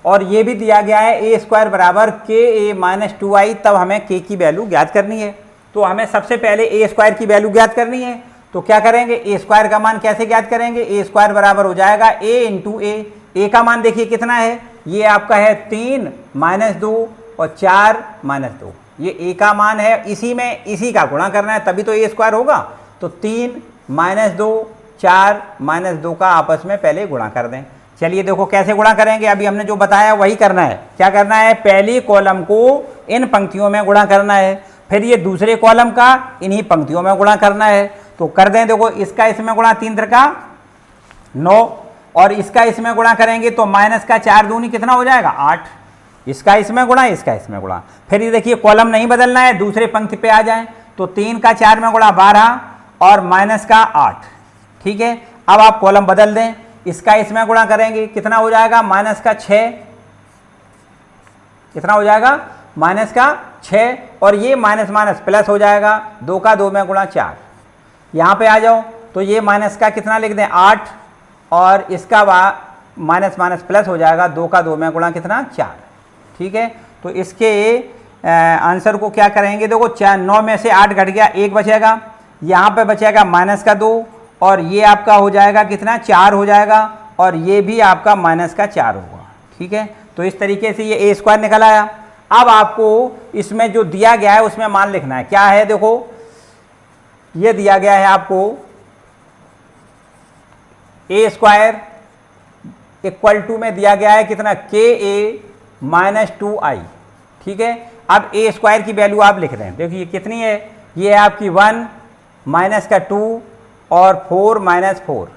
और ये भी दिया गया है a² बराबर ka-2i, तब हमें k की वैल्यू ज्ञात करनी है। तो हमें सबसे पहले a² की वैल्यू ज्ञात करनी है, तो क्या करेंगे a² का मान कैसे ज्ञात करेंगे, a² बराबर हो जाएगा a इंटू a का मान देखिए कितना है, ये आपका है 3 - 2 और 4 - 2, ये a का मान है, इसी में इसी का गुणा करना है तभी तो a² होगा। तो 3 - 2 4 - 2 का आपस में पहले गुणा कर दें। चलिए देखो कैसे गुणा करेंगे, अभी हमने जो बताया वही करना है। क्या करना है, पहली कॉलम को इन पंक्तियों में गुणा करना है, फिर ये दूसरे कॉलम का इन्हीं पंक्तियों में गुणा करना है। तो कर दें, देखो इसका इसमें गुणा 3 त्रिका 9 और इसका इसमें गुणा करेंगे तो माइनस का 4 दूनी कितना हो जाएगा 8, इसका इसमें गुणा इसका इसमें गुणा। फिर ये देखिए कॉलम नहीं बदलना है, दूसरे पंक्ति पे आ जाए तो 3 का 4 में गुणा 12 और माइनस का 8, ठीक है। अब आप कॉलम बदल दें, इसका इसमें गुणा करेंगे कितना हो जाएगा माइनस का 6, कितना हो जाएगा माइनस का 6 और ये माइनस माइनस प्लस हो जाएगा, 2 का 2 में गुणा 4। यहाँ पे आ जाओ तो ये माइनस का कितना लिख दें 8 और इसका माइनस माइनस प्लस हो जाएगा, 2 का 2 में गुणा कितना 4, ठीक है। तो इसके आंसर को क्या करेंगे, देखो 9 में से 8 घट गया, 1 बचेगा, यहाँ पे बचेगा माइनस का 2 और ये आपका हो जाएगा कितना 4 हो जाएगा और ये भी आपका माइनस का 4 होगा, ठीक है। तो इस तरीके से ये a² निकल आया। अब आपको इसमें जो दिया गया है उसमें मान लिखना है, क्या है, देखो ये दिया गया है आपको a² इक्वल टू में दिया गया है कितना ka - 2i, ठीक है। अब a² की वैल्यू आप लिख रहे हैं, देखिए कितनी है, ये है आपकी 1 माइनस का 2 और 4 - 4,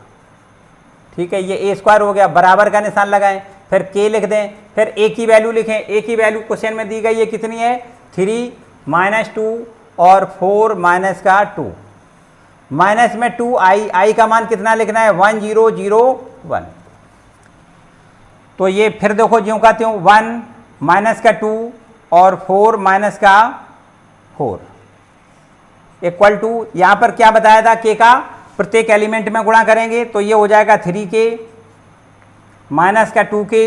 ठीक है। ये a² हो गया, बराबर का निशान लगाएं, फिर k लिख दें, फिर a की वैल्यू लिखें, a की वैल्यू क्वेश्चन में दी गई है कितनी है 3 - 2 और 4 - का 2, माइनस में 2i, i का मान कितना लिखना है 1001। तो ये फिर देखो ज्यों का त्यों 1 माइनस का 2 और 4 - का 4 इक्वल टू, यहाँ पर क्या बताया था k का प्रत्येक एलिमेंट में गुणा करेंगे तो ये हो जाएगा 3k माइनस का 2k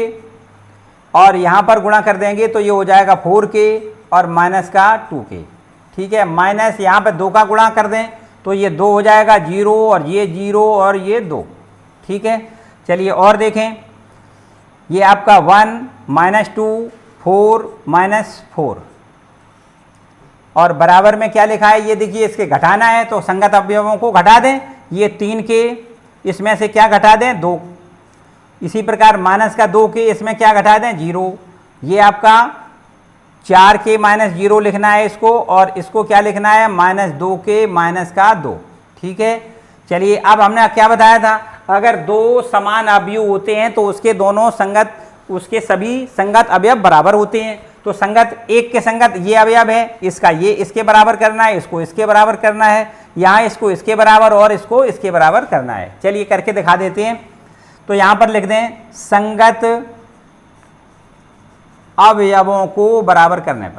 और यहाँ पर गुणा कर देंगे तो ये हो जाएगा 4k और माइनस का 2k, ठीक है। माइनस यहाँ पर 2 का गुणा कर दें तो ये 2 हो जाएगा 0 और ये 0 और ये 2, ठीक है। चलिए और देखें, ये आपका 1 - 2 4 - 4 और बराबर में क्या लिखा है, ये देखिए इसके घटाना है तो संगत अवयवों को घटा दें, ये 3 के इसमें से क्या घटा दें 2, इसी प्रकार माइनस का 2 के इसमें क्या घटा दें 0, ये आपका 4k - 0 लिखना है इसको और इसको क्या लिखना है -2k - 2, ठीक है। चलिए अब हमने क्या बताया था, अगर 2 समान अवयव होते हैं तो उसके दोनों संगत, उसके सभी संगत अवयव बराबर होते हैं। तो संगत एक के संगत ये अवयव है, इसका ये इसके बराबर करना है, इसको इसके बराबर करना है, यहाँ इसको इसके बराबर और इसको इसके बराबर करना है। चलिए करके दिखा देते हैं। तो यहाँ पर लिख दें संगत अवयवों को बराबर करने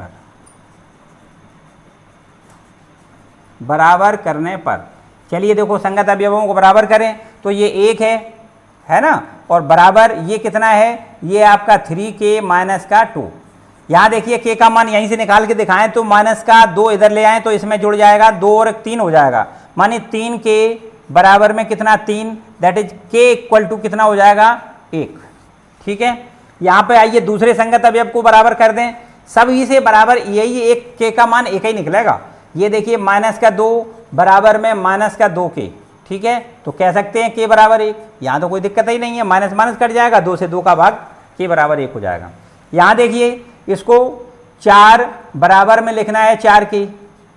पर, चलिए देखो संगत अवयवों को बराबर करें तो ये 1 है ना, और बराबर ये कितना है, ये आपका 3k माइनस का 2। यहाँ देखिए k का मान यहीं से निकाल के दिखाएं तो माइनस का 2 इधर ले आएँ तो इसमें जुड़ जाएगा 2 और 3 हो जाएगा, माने 3k बराबर में कितना 3, that is k equal to कितना हो जाएगा 1। ठीक है, यहाँ पे आइए दूसरे संगत अवयव को बराबर कर दें, सभी से बराबर यही एक k का मान 1 ही निकलेगा। ये देखिए माइनस का 2 बराबर में माइनस का 2k। ठीक है, तो कह सकते हैं k बराबर 1। यहाँ तो कोई दिक्कत ही नहीं है, माइनस माइनस कट जाएगा, 2 से 2 का भाग k बराबर 1 हो जाएगा। यहाँ देखिए इसको 4 बराबर में लिखना है 4k,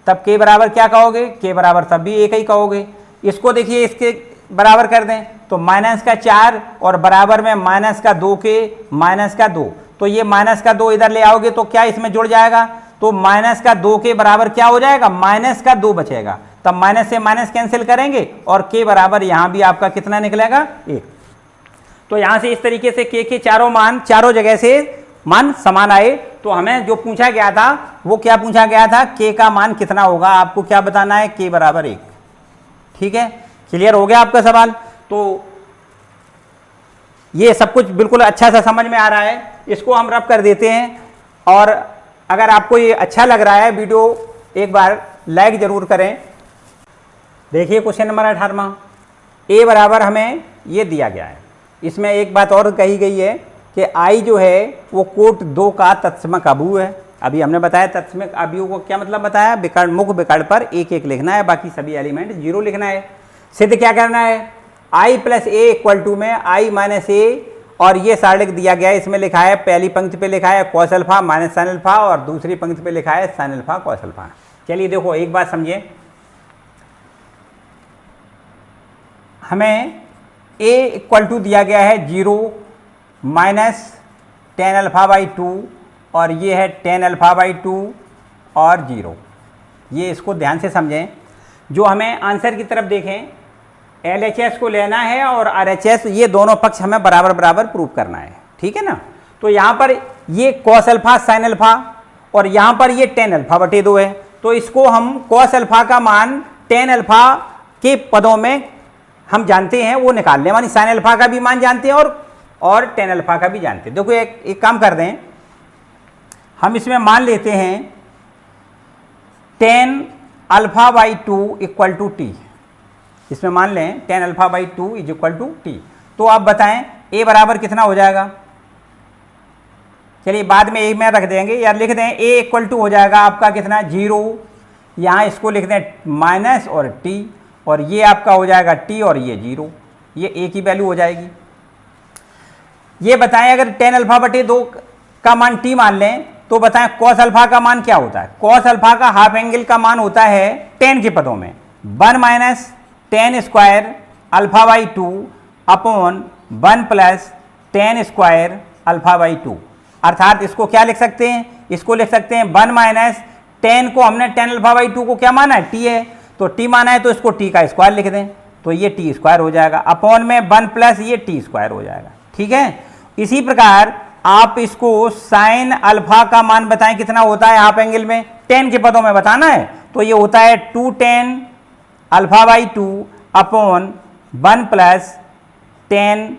तब k बराबर क्या कहोगे, k बराबर तब भी 1 ही कहोगे। इसको देखिए इसके बराबर कर दें तो माइनस का 4 और बराबर में माइनस का 2k माइनस का 2, तो ये माइनस का 2 इधर ले आओगे तो क्या इसमें जुड़ जाएगा, तो माइनस का 2 के बराबर क्या हो जाएगा, माइनस का 2 बचेगा, तब माइनस से माइनस कैंसिल करेंगे और k बराबर यहाँ भी आपका कितना निकलेगा 1। तो यहाँ से इस तरीके से k के चारों मान चारों जगह से मान समान आए। तो हमें जो पूछा गया था वो क्या पूछा गया था, k का मान कितना होगा, आपको क्या बताना है, k बराबर 1। ठीक है, क्लियर हो गया आपका सवाल। तो ये सब कुछ बिल्कुल अच्छा सा समझ में आ रहा है, इसको हम रब कर देते हैं। और अगर आपको ये अच्छा लग रहा है वीडियो, एक बार लाइक जरूर करें। देखिए क्वेश्चन नंबर 18, a बराबर हमें ये दिया गया है, इसमें एक बात और कही गई है कि i जो है वो कोट 2 का तत्समक अवयव है। अभी हमने बताया तत्समक अवयव को क्या मतलब बताया, विकर्ण मुख्य विकर्ण पर 1 1 लिखना है, बाकी सभी एलिमेंट 0 लिखना है। सिद्ध क्या करना है, i plus a equal to में i माइनस ए, और ये सारणिक दिया गया है, इसमें लिखा है पहली पंक्ति पे लिखा है cos alpha minus sine alpha और दूसरी पंक्ति पे लिखा है साइन अल्फा कॉस अल्फा। चलिए देखो एक बात समझिए, हमें a इक्वल टू दिया गया है 0 माइनस टेन अल्फा बाई 2 और ये है टेन अल्फा बाई 2 और 0। ये इसको ध्यान से समझें। जो हमें आंसर की तरफ देखें, LHS को लेना है और RHS, ये दोनों पक्ष हमें बराबर बराबर प्रूव करना है। ठीक है ना, तो यहाँ पर ये कॉस अल्फा साइन अल्फा और यहाँ पर ये टेन अल्फा बटे 2 है, तो इसको हम कॉस अल्फा का मान टेन अल्फा के पदों में हम जानते हैं वो निकाल लें, मानी साइन अल्फा का भी मान जानते हैं और टेन अल्फा का भी जानते हैं। देखो एक काम कर दें, हम इसमें मान लेते हैं ten alpha by 2 equal to t, इसमें मान लें ten alpha by 2 is equal to t. तो आप बताएं a बराबर कितना हो जाएगा, चलिए बाद में a में रख देंगे या लिख दें a इक्वल टू हो जाएगा आपका कितना 0, यहाँ इसको लिख दें माइनस और t, और ये आपका हो जाएगा t और ये 0, ये a की वैल्यू हो जाएगी। ये बताएं अगर टेन अल्फा बटे 2 का मान t मान लें तो बताएं कॉस अल्फा का मान क्या होता है। कॉस अल्फा का हाफ एंगल का मान होता है टेन के पदों में 1 minus ten square alpha by 2 upon 1 plus ten square alpha by 2, अर्थात इसको क्या लिख सकते हैं, इसको लिख सकते हैं 1 माइनस टेन को हमने टेन अल्फा बाई 2 को क्या माना है, t है, तो t माना है तो इसको t का स्क्वायर लिख दें, तो ये t स्क्वायर हो जाएगा, अपॉन में 1 प्लस ये t स्क्वायर हो जाएगा। ठीक है, इसी प्रकार आप इसको साइन अल्फा का मान बताएं कितना होता है हाफ एंगल में, टेन के पदों में बताना है, तो ये होता है 2 ten alpha by 2 upon 1 plus ten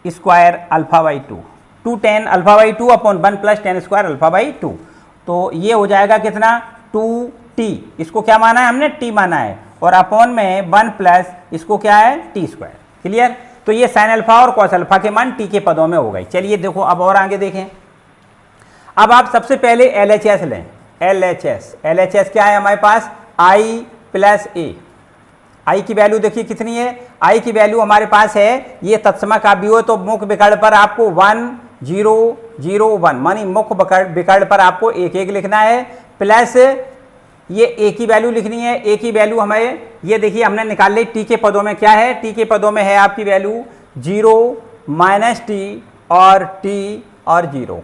square alpha by 2, 2 ten alpha by 2 upon 1 plus ten square alpha by 2, तो ये हो जाएगा कितना 2t, इसको क्या माना है हमने t माना है, और अपॉन में 1 प्लस इसको क्या है t स्क्वायर। क्लियर, तो ये साइन अल्फा और कॉस अल्फा के मान t के पदों में हो गए। चलिए देखो अब और आगे देखें, अब आप सबसे पहले LHS लें, LHS क्या है हमारे पास i प्लस ए, i की वैल्यू देखिए कितनी है, i की वैल्यू हमारे पास है ये तत्समक अवयव है, तो मुख्य विकर्ण पर आपको 1 0 0 1 मानी मुख्य विकर्ण पर आपको 1 1 लिखना है, प्लस ये a की वैल्यू लिखनी है। a की वैल्यू हमें ये देखिए हमने निकाल ली, t के पदों में क्या है, t के पदों में है आपकी वैल्यू 0 माइनस t और t और 0।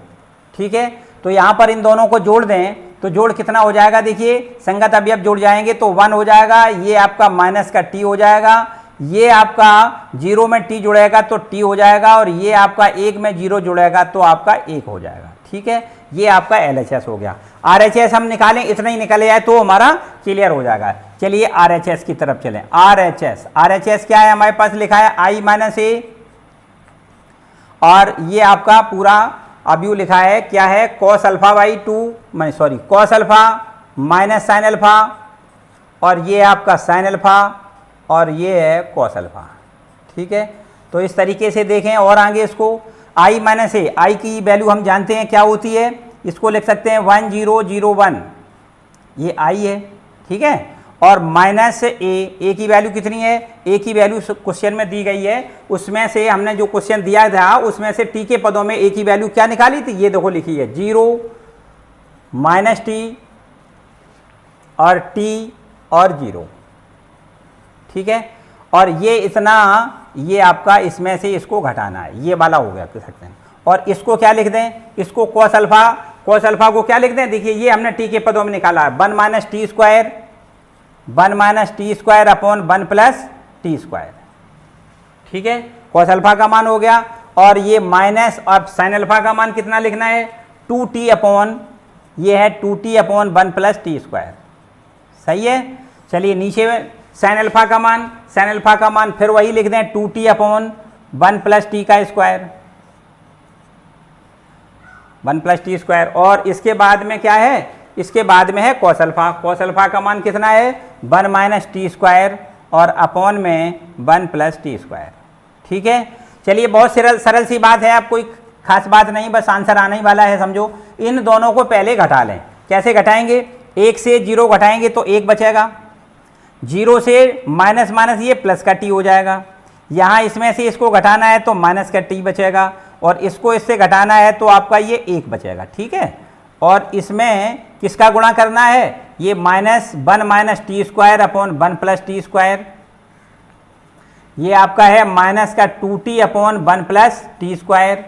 ठीक है, तो यहाँ पर इन दोनों को जोड़ दें तो जोड़ कितना हो जाएगा, देखिए संगत अवयव जुड़ जाएंगे तो 1 हो जाएगा, ये आपका माइनस का t हो जाएगा, ये आपका 0 में t जुड़ेगा तो t हो जाएगा, और ये आपका 1 में 0 जुड़ेगा तो आपका 1 हो जाएगा। ठीक है, ये आपका LHS हो गया। RHS हम निकालें, इतना ही निकल जाए तो हमारा क्लियर हो जाएगा। चलिए RHS की तरफ चलें। RHS क्या है, हमारे पास लिखा है I माइनस ए, और ये आपका पूरा अवयव लिखा है क्या है, cos alpha by 2 cos alpha minus sine alpha, और ये आपका साइन अल्फा, और ये है cos अल्फा। ठीक है, तो इस तरीके से देखें। और आगे इसको I माइनस ए, आई की वैल्यू हम जानते हैं क्या होती है, इसको लिख सकते हैं 1 0 0 1, ये I है। ठीक है, और माइनस ए की वैल्यू कितनी है, ए की वैल्यू क्वेश्चन में दी गई है, उसमें से हमने जो क्वेश्चन दिया था उसमें से टी के पदों में ए की वैल्यू क्या निकाली थी, ये देखो लिखी है 0 माइनस टी और टी और 0। ठीक है, और ये इतना, ये आपका इसमें से इसको घटाना है, ये वाला हो गया कह सकते हैं। और इसको क्या लिख दें, इसको cos अल्फा को क्या लिख दें, देखिए ये हमने टी के पदों में निकाला है 1 minus T square upon 1 plus T square. ठीक है, cos अल्फा का मान हो गया, और ये माइनस, अब साइन अल्फा का मान कितना लिखना है, 2t अपॉन, ये है 2t upon 1 plus T square. सही है, चलिए नीचे साइन अल्फा का मान फिर वही लिख दें 2t अपॉन 1 प्लस टी का स्क्वायर, 1 प्लस टी स्क्वायर। और इसके बाद में क्या है, इसके बाद में है cos अल्फा का मान कितना है 1 माइनस टी स्क्वायर और अपॉन में 1 प्लस टी स्क्वायर। ठीक है, चलिए बहुत सरल सी बात है, आप कोई खास बात नहीं, बस आंसर आने ही वाला है समझो। इन दोनों को पहले घटा लें, कैसे घटाएंगे, 1 से 0 घटाएंगे तो 1 बचेगा, 0 से माइनस माइनस ये प्लस का t हो जाएगा, यहाँ इसमें से इसको घटाना है तो माइनस का t बचेगा, और इसको इससे घटाना है तो आपका ये 1 बचेगा। ठीक है, और इसमें किसका गुणा करना है, ये minus 1 minus T square upon 1 plus T square, ये आपका है माइनस का 2t upon 1 plus T square,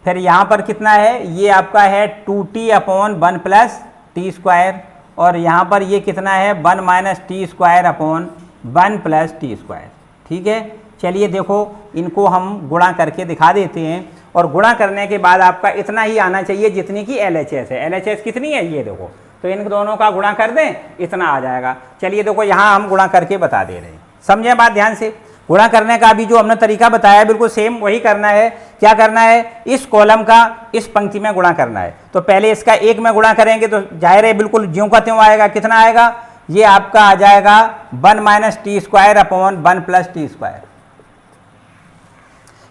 फिर यहाँ पर कितना है, ये आपका है 2t upon 1 plus T square, और यहाँ पर ये कितना है 1 minus T square upon 1 plus T square. ठीक है, चलिए देखो इनको हम गुणा करके दिखा देते हैं, और गुणा करने के बाद आपका इतना ही आना चाहिए जितनी की LHS है। LHS कितनी है, ये देखो, तो इन दोनों का गुणा कर दें, इतना आ जाएगा। चलिए देखो यहाँ हम गुणा करके बता दे रहे हैं, समझे बात ध्यान से। गुणा करने का अभी जो हमने तरीका बताया बिल्कुल सेम वही करना है। क्या करना है, इस कॉलम का इस पंक्ति में गुणा करना है, तो पहले इसका 1 में गुणा करेंगे तो जाहिर है बिल्कुल ज्यों का त्यों आएगा, कितना आएगा, ये आपका आ जाएगा 1 minus T square upon 1 plus T square.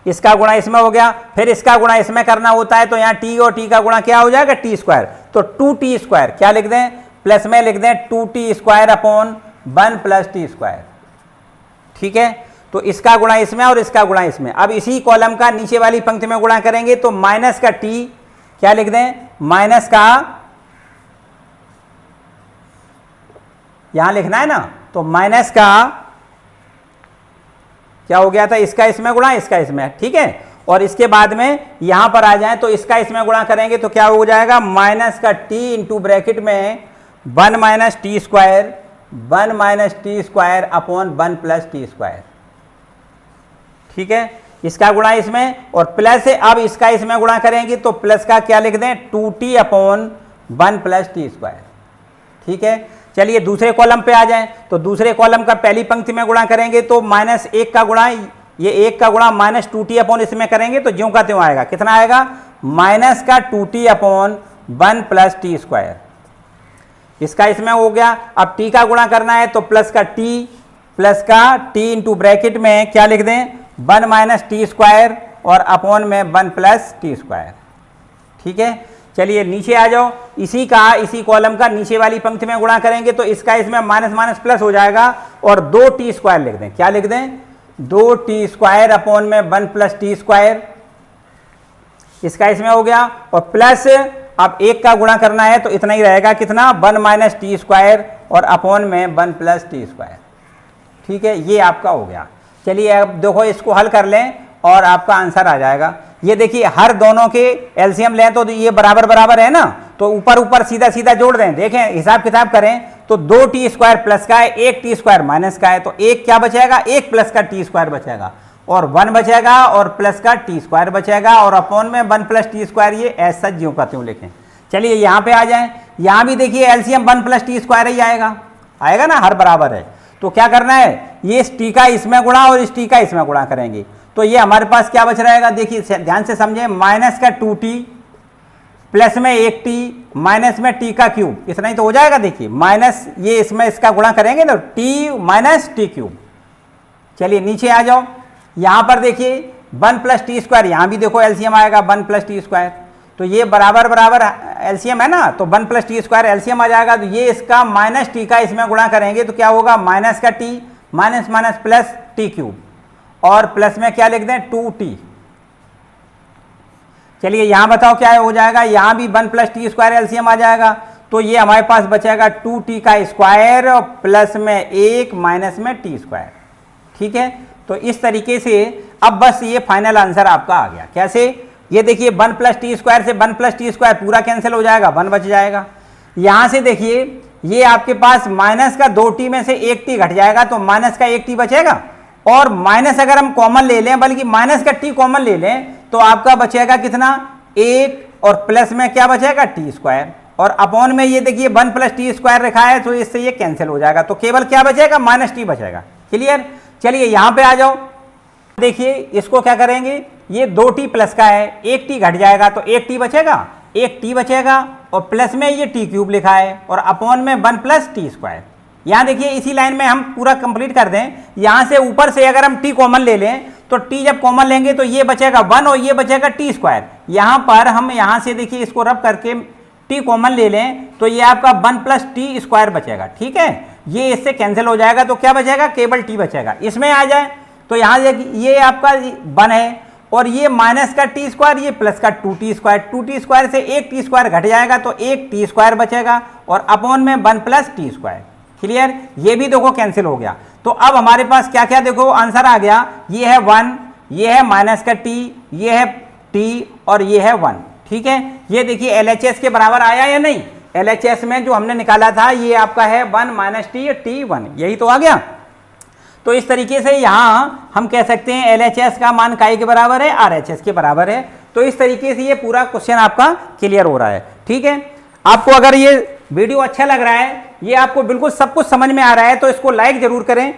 इसका गुणा इसमें हो गया, फिर इसका गुणा इसमें करना होता है तो यहाँ t और t का गुणा क्या हो जाएगा, टी स्क्वायर, तो 2t स्क्वायर क्या लिख दें, प्लस में लिख दें 2t square upon 1 plus T square. ठीक है, तो इसका गुणा इसमें और इसका गुणा इसमें। अब इसी कॉलम का नीचे वाली पंक्ति में गुणा करेंगे तो माइनस का t क्या लिख दें, माइनस का, यहां लिखना है ना, तो माइनस का क्या हो गया था, इसका इसमें गुणा इसका इसमें। ठीक है, और इसके बाद में यहां पर आ जाए तो इसका इसमें गुणा करेंगे तो क्या हो जाएगा, माइनस का t इंटू ब्रैकेट में 1 minus T square, 1 minus T square upon 1 plus T square. ठीक है, इसका गुणा इसमें और प्लस है, अब इसका इसमें गुणा करेंगे तो प्लस का क्या लिख दें, 2t upon 1 plus T square. ठीक है, चलिए दूसरे कॉलम पे आ जाएं, तो दूसरे कॉलम का पहली पंक्ति में गुणा करेंगे तो माइनस 1 का गुणा, ये 1 का गुणा माइनस 2t अपॉन इसमें करेंगे तो ज्यों का त्यों आएगा, कितना आएगा, माइनस का 2t upon 1 plus T square. इसका इसमें हो गया, अब t का गुणा करना है तो प्लस का t इंटू ब्रैकेट में क्या लिख दें, 1 माइनस टी स्क्वायर और अपॉन में 1 प्लस टी स्क्वायर। ठीक है, चलिए नीचे आ जाओ, इसी कॉलम का नीचे वाली पंक्ति में गुणा करेंगे तो इसका इसमें माइनस माइनस प्लस हो जाएगा और 2t स्क्वायर लिख दें, क्या लिख दें, 2t स्क्वायर अपॉन में 1 प्लस टी स्क्वायर। इसका इसमें हो गया, और प्लस अब 1 का गुणा करना है तो इतना ही रहेगा, कितना, 1 माइनस टी स्क्वायर और अपॉन में 1 प्लस टी स्क्वायर। ठीक है, ये आपका हो गया। चलिए अब देखो इसको हल कर लें और आपका आंसर आ जाएगा। ये देखिए हर दोनों के एलसीएम लें तो ये बराबर बराबर है ना, तो ऊपर ऊपर सीधा सीधा जोड़ दें, देखें हिसाब किताब करें तो 2t² प्लस का है, 1t² माइनस का है, तो एक क्या बचेगा, 1 प्लस का t² बचेगा और 1 बचेगा और प्लस का t² बचेगा और अपॉन में 1 प्लस t², ये ऐसा ज्यों का त्यों लिखें। चलिए यहाँ पे आ जाएं, यहाँ भी देखिए एलसीएम 1 प्लस t² ही आएगा ना, हर बराबर है। तो क्या करना है, ये इस t का इसमें गुणा और इस t का इसमें गुणा करेंगे, तो ये हमारे पास क्या बच रहेगा, देखिए ध्यान से समझें, माइनस का 2t प्लस में 1t माइनस में t का क्यूब, इतना ही तो हो जाएगा। देखिए माइनस ये इसमें इसका गुणा करेंगे तो t माइनस t क्यूब। चलिए नीचे आ जाओ, यहाँ पर देखिए 1 प्लस t², यहाँ भी देखो एलसीएम आएगा 1 प्लस t², तो ये बराबर बराबर एलसीएम है ना, तो 1 प्लस t² एलसीएम आ जाएगा। तो ये इसका माइनस t का इसमें गुणा करेंगे तो क्या होगा, माइनस का t minus minus plus t cube और प्लस में क्या लिख दें 2t। चलिए यहाँ बताओ क्या हो जाएगा, यहाँ भी 1 प्लस t² एलसीएम आ जाएगा, तो ये हमारे पास बचेगा 2t का स्क्वायर और प्लस में 1 माइनस में t²। ठीक है, तो इस तरीके से अब बस ये फाइनल आंसर आपका आ गया। कैसे, ये देखिए 1 प्लस t² से 1 प्लस t² पूरा कैंसिल हो जाएगा, 1 बच जाएगा। यहाँ से देखिए ये आपके पास माइनस का 2t में से 1t घट जाएगा, तो माइनस का 1t बचेगा और माइनस अगर हम कॉमन ले लें, बल्कि माइनस का t कॉमन ले लें, तो आपका बचेगा कितना, 1 और प्लस में क्या बचेगा t² और अपॉन में ये देखिए 1 प्लस t² रखा है, तो इससे ये कैंसिल हो जाएगा, तो केवल क्या बचेगा, माइनस t बचेगा। क्लियर। चलिए यहाँ पे आ जाओ, देखिए इसको क्या करेंगे, ये 2t प्लस का है, 1t घट जाएगा तो 1t बचेगा, 1t बचेगा और प्लस में ये t क्यूब लिखा है और अपॉन में 1 प्लस t²। यहाँ देखिए इसी लाइन में हम पूरा कंप्लीट कर दें, यहाँ से ऊपर से अगर हम t कॉमन ले लें तो t जब कॉमन लेंगे तो ये बचेगा 1 और ये बचेगा t²। यहाँ पर हम यहाँ से देखिए इसको रब करके t कॉमन ले लें तो ये आपका 1 प्लस t² बचेगा। ठीक है, ये इससे कैंसिल हो जाएगा, तो क्या बचेगा, केवल t बचेगा। इसमें आ जाए तो यहाँ ये आपका 1 है और ये माइनस का t², ये प्लस का 2t² से 1t² घट जाएगा तो 1t² बचेगा और अपॉन में 1 प्लस t²। क्लियर, ये भी देखो कैंसिल हो गया। तो अब हमारे पास क्या क्या देखो आंसर आ गया, ये है 1, ये है माइनस का t, ये है t और ये है 1। ठीक है, ये देखिए LHS के बराबर आया या नहीं, LHS में जो हमने निकाला था ये आपका है 1 माइनस t1, यही तो आ गया। तो इस तरीके से यहाँ हम कह सकते हैं LHS का मान काय के बराबर है, RHS के बराबर है। तो इस तरीके से ये पूरा क्वेश्चन आपका क्लियर हो रहा है। ठीक है, आपको अगर ये वीडियो अच्छा लग रहा है, ये आपको बिल्कुल सब कुछ समझ में आ रहा है, तो इसको लाइक जरूर करें।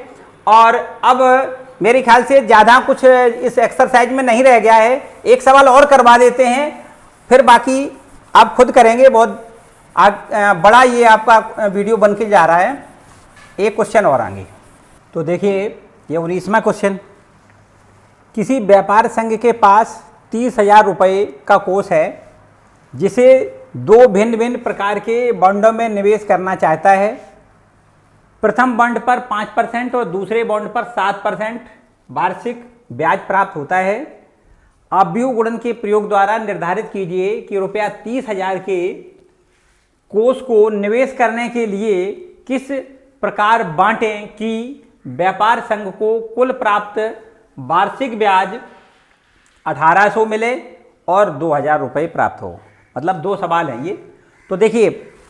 और अब मेरे ख्याल से ज़्यादा कुछ इस एक्सरसाइज में नहीं रह गया है, एक सवाल और करवा देते हैं, फिर बाकी आप खुद करेंगे। बहुत बड़ा ये आपका वीडियो बन के जा रहा है। एक क्वेश्चन और आगे, तो देखिए ये 19वां क्वेश्चन, किसी व्यापार संघ के पास 30,000 रुपये का कोष है जिसे 2 भिन्न भिन्न प्रकार के बॉन्डों में निवेश करना चाहता है। प्रथम बॉन्ड पर 5% और दूसरे बॉन्ड पर 7% वार्षिक ब्याज प्राप्त होता है। अवयव गुणन के प्रयोग द्वारा निर्धारित कीजिए कि रुपया 30,000 के कोष को निवेश करने के लिए किस प्रकार बांटें कि व्यापार संघ को कुल प्राप्त वार्षिक ब्याज 1800 मिले और 2,000 रुपये प्राप्त हो। मतलब 2 सवाल हैं ये। तो देखिए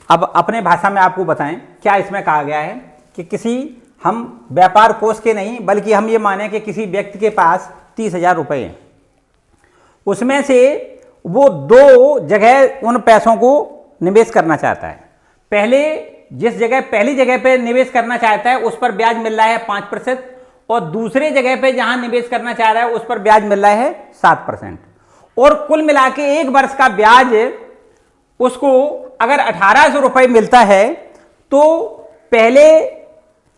अब अपने भाषा में आपको बताएं क्या इसमें कहा गया है कि किसी हम व्यापार कोष के नहीं, बल्कि हम ये माने कि किसी व्यक्ति के पास 30,000 रुपये हैं, उसमें से वो 2 जगह उन पैसों को निवेश करना चाहता है। पहली जगह पे निवेश करना चाहता है उस पर ब्याज मिल रहा है 5% और दूसरे जगह पे जहां निवेश करना चाह रहा है उस पर ब्याज मिल रहा है 7%। और कुल मिला के 1 वर्ष का ब्याज उसको अगर 1800 रुपये मिलता है तो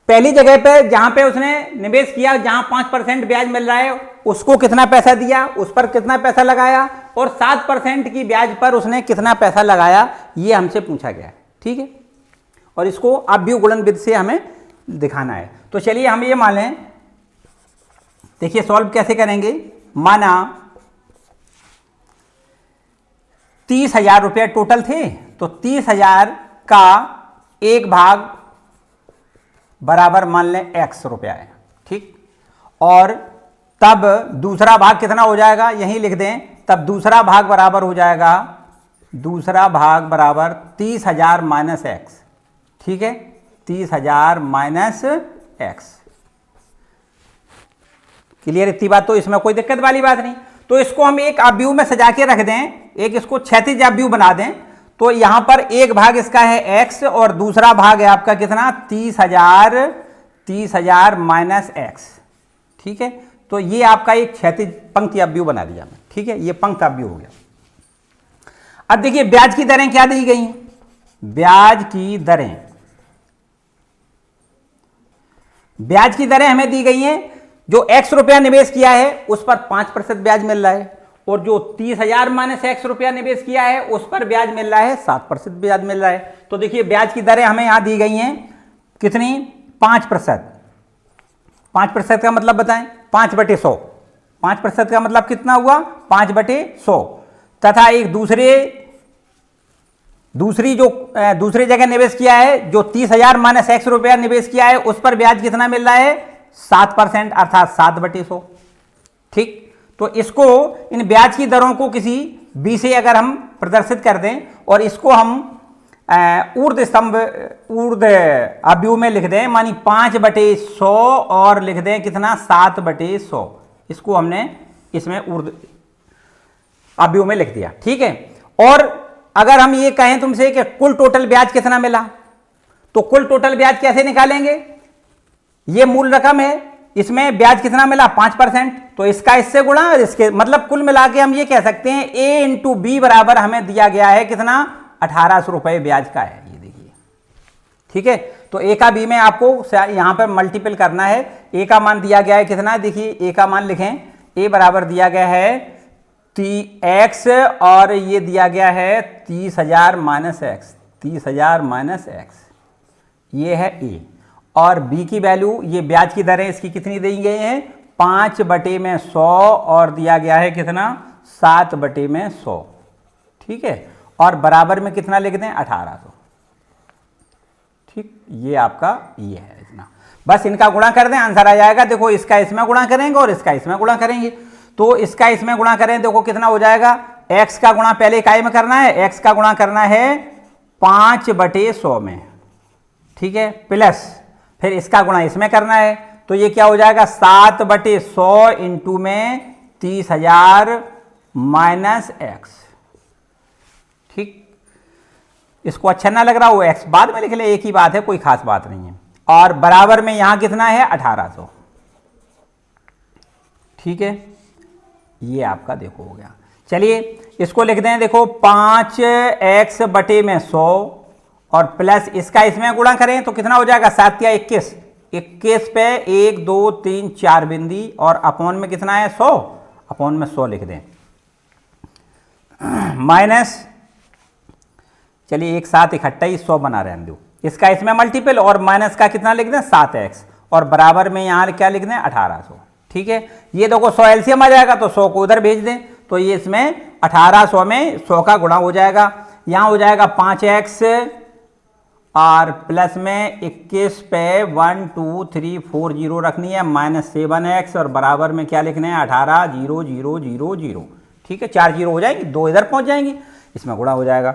पहली जगह पे जहां पे उसने निवेश किया, जहां 5% ब्याज मिल रहा है, उसको कितना पैसा दिया, उस पर कितना पैसा लगाया और 7% की ब्याज पर उसने कितना पैसा लगाया, ये हमसे पूछा गया है। ठीक है, और इसको अवयव गुणन विधि से हमें दिखाना है। तो चलिए हम ये मान लें, देखिए सॉल्व कैसे करेंगे। माना 30,000 रुपये टोटल थे, तो 30,000 का 1 भाग बराबर मान लें x रुपया है। ठीक, और तब दूसरा भाग कितना हो जाएगा, यहीं लिख दें, तब दूसरा भाग बराबर हो जाएगा दूसरा भाग बराबर 30,000 माइनस एक्स। ठीक है, 30,000 माइनस एक्स। क्लियर इतनी बात? तो इसमें कोई दिक्कत वाली बात नहीं। तो इसको हम एक अवयव में सजा के रख दें, एक इसको क्षैतिज अवयव बना दें। तो यहां पर एक भाग इसका है x और दूसरा भाग है आपका कितना 30,000 माइनस एक्स। ठीक है, तो ये आपका एक क्षैतिज पंक्ति अवयव बना दिया मैं। ठीक है, ये पंक्ति अवयव हो गया। अब देखिए ब्याज की दरें क्या दी गई हैं। ब्याज की दरें हमें दी गई हैं। जो x रुपया निवेश किया है उस पर 5% ब्याज मिल रहा है, और जो 30,000 माइनस x रुपया निवेश किया है उस पर ब्याज मिल रहा है 7% ब्याज मिल रहा है। तो देखिए ब्याज की दरें हमें यहां दी गई हैं कितनी, 5%। 5% का मतलब बताएं, 5/100। 5% का मतलब कितना हुआ, 5/100। तथा एक दूसरी जगह निवेश किया है, जो 30,000 माइनस x रुपया निवेश किया है उस पर ब्याज कितना मिल रहा है, 7%, अर्थात 7/100। ठीक, तो इसको, इन ब्याज की दरों को किसी b से अगर हम प्रदर्शित कर दें और इसको हम ऊर्ध्व अवयव में लिख दें, मानी 5/100 और लिख दें कितना 7/100। इसको हमने इसमें ऊर्ध्व अवयव में लिख दिया। ठीक है, और अगर हम ये कहें तुमसे कि कुल टोटल ब्याज कितना मिला, तो कुल टोटल ब्याज कैसे निकालेंगे। ये मूल रकम है, इसमें ब्याज कितना मिला 5%, तो इसका इससे गुणा, इसके मतलब कुल मिला के हम ये कह सकते हैं a इंटू बी बराबर हमें दिया गया है कितना 1800 रुपए ब्याज का है। ये देखिए, ठीक है, तो a का b में आपको यहां पर मल्टीपल करना है। a का मान दिया गया है कितना, देखिए a का मान लिखें, a बराबर दिया गया है x और ये दिया गया है 30,000 माइनस एक्स। 30,000 माइनस एक्स, ये है a, और b की वैल्यू, ये ब्याज की दरें इसकी कितनी दी गई हैं 5/100 और दिया गया है कितना 7/100। ठीक है, और बराबर में कितना लिख दें 1800। ठीक, ये आपका ये है इतना, बस इनका गुणा कर दें आंसर आ जाएगा। देखो इसका इसमें गुणा करेंगे और इसका इसमें गुणा करेंगे, तो इसका इसमें गुणा करें, देखो कितना हो जाएगा, x का गुणा पहले इकाई में करना है, x का गुणा करना है 5/100 में। ठीक है, प्लस फिर इसका गुणा इसमें करना है, तो ये क्या हो जाएगा 7/100 इंटू में 30,000 माइनस एक्स। ठीक, इसको अच्छा ना लग रहा हो एक्स बाद में लिख ले, एक ही बात है, कोई खास बात नहीं है। और बराबर में यहां कितना है 1800। ठीक है, ये आपका देखो हो गया। चलिए इसको लिख दें, देखो 5x/100 और प्लस इसका इसमें गुणा करें तो कितना हो जाएगा 7 या 21। 21 पे 1 2 3 4 बिंदी और अपॉन में कितना है 100, अपॉन में 100 लिख दें, माइनस, चलिए एक साथ इकट्ठा ही 100 बना रहे दो, इसका इसमें मल्टीपल और माइनस का कितना लिख दें 7x और बराबर में यहां क्या लिख दें 1800। ठीक है, ये देखो 100 एलसीएम आ जाएगा तो 100 को उधर भेज दें, तो ये इसमें 1800 में 100 का गुणा हो जाएगा, यहां हो जाएगा 5x और प्लस में 21 पे 1 2 3 4 जीरो रखनी है, माइनस 7x और बराबर में क्या लिखना है 18 0 0 0 0। ठीक है, 4 जीरो हो जाएंगी, 2 इधर पहुंच जाएंगी, इसमें गुणा हो जाएगा।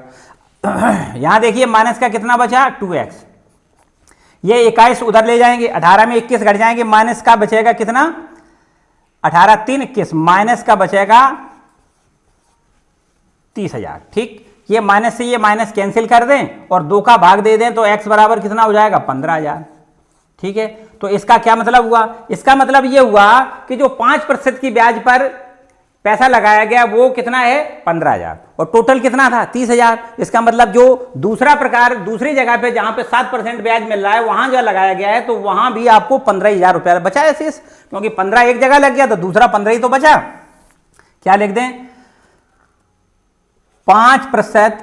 यहां देखिए माइनस का कितना बचा 2x, ये 21 उधर ले जाएंगे, 18 में 21 घट जाएंगे, माइनस का बचेगा कितना 18 3 21, माइनस का बचेगा 30,000। ठीक, ये माइनस से ये माइनस कैंसिल कर दें और 2 का भाग दे दें तो x बराबर कितना हो जाएगा 15,000। ठीक है, तो इसका क्या मतलब हुआ, इसका मतलब ये हुआ कि जो 5% की ब्याज पर पैसा लगाया गया वो कितना है 15,000 और टोटल कितना था 30,000। इसका मतलब जो दूसरा प्रकार दूसरी जगह पे जहां पे 7% ब्याज मिल रहा है वहां जो लगाया गया है तो वहां भी आपको 15,000 रुपया बचा है शेष, क्योंकि 15 एक जगह लग गया तो दूसरा 15 ही तो बचा। क्या लिख दें 5%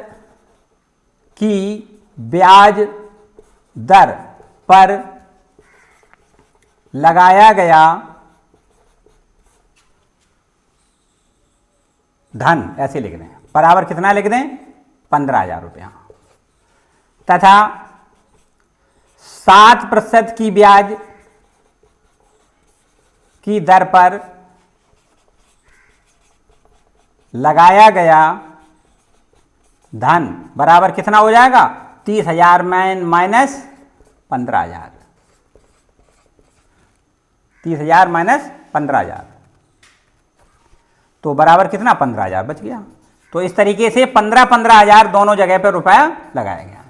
की ब्याज दर पर लगाया गया धन, ऐसे लिख दें, बराबर कितना लिख दें 15,000 रुपया, तथा 7% की ब्याज की दर पर लगाया गया धन बराबर कितना हो जाएगा, 30,000 माइनस 15,000, 30,000 माइनस 15,000, तो बराबर कितना, 15,000 बच गया। तो इस तरीके से 15,000 दोनों जगह पर रुपया लगाया गया।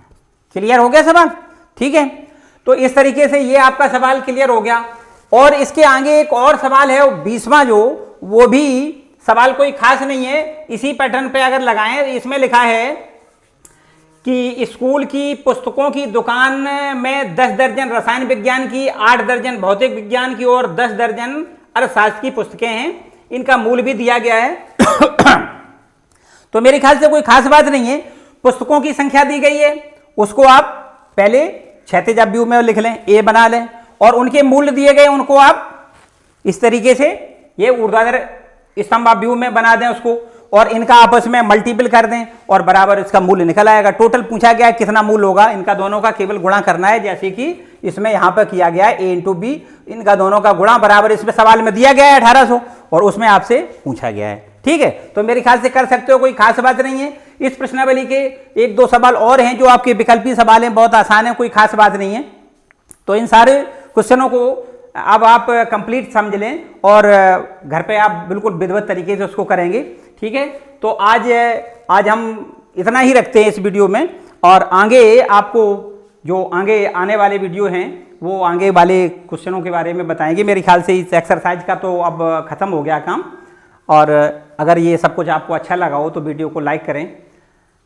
क्लियर हो गया सवाल, ठीक है। तो इस तरीके से ये आपका सवाल क्लियर हो गया। और इसके आगे एक और सवाल है 20वां जो, वो भी सवाल कोई खास नहीं है, इसी पैटर्न पे अगर लगाएं, इसमें लिखा है कि स्कूल की पुस्तकों की दुकान में 10 दर्जन रसायन विज्ञान की, 8 दर्जन भौतिक विज्ञान की और 10 दर्जन अर्थशास्त्र की पुस्तकें हैं, इनका मूल्य भी दिया गया है। तो मेरे ख्याल से कोई खास बात नहीं है, पुस्तकों की संख्या दी गई है, उसको आप पहले क्षैतिज व्यू में लिख लें, ए बना लें, और उनके मूल्य दिए गए उनको आप इस तरीके से ये ऊर्ध्वाधर स्तंभ व्यू में बना दें उसको, और इनका आपस में मल्टीपल कर दें और बराबर इसका मूल्य निकल आएगा। टोटल पूछा गया है कितना मूल्य होगा, इनका दोनों का केवल गुणा करना है, जैसे कि इसमें यहां पर किया गया है a इंटू बी, इनका दोनों का गुणा बराबर इसमें सवाल में दिया गया है 1800 और उसमें आपसे पूछा गया है। ठीक है, तो मेरे ख्याल से कर सकते हो, कोई खास बात नहीं है। इस प्रश्नावली के 1-2 सवाल और हैं जो आपके विकल्पी सवाल हैं, बहुत आसान है, कोई खास बात नहीं है। तो इन सारे क्वेश्चनों को अब आप कंप्लीट समझ लें और घर पे आप बिल्कुल विधिवत तरीके से उसको करेंगे। ठीक है, तो आज हम इतना ही रखते हैं इस वीडियो में, और आगे आपको जो आगे आने वाले वीडियो हैं वो आगे वाले क्वेश्चनों के बारे में बताएंगे। मेरे ख्याल से इस एक्सरसाइज का तो अब ख़त्म हो गया काम, और अगर ये सब कुछ आपको अच्छा लगा हो तो वीडियो को लाइक करें।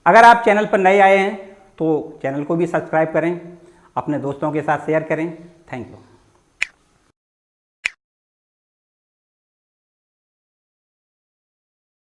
अगर आप चैनल पर नए आए हैं तो चैनल को भी सब्सक्राइब करें, अपने दोस्तों के साथ शेयर करें। Thank you.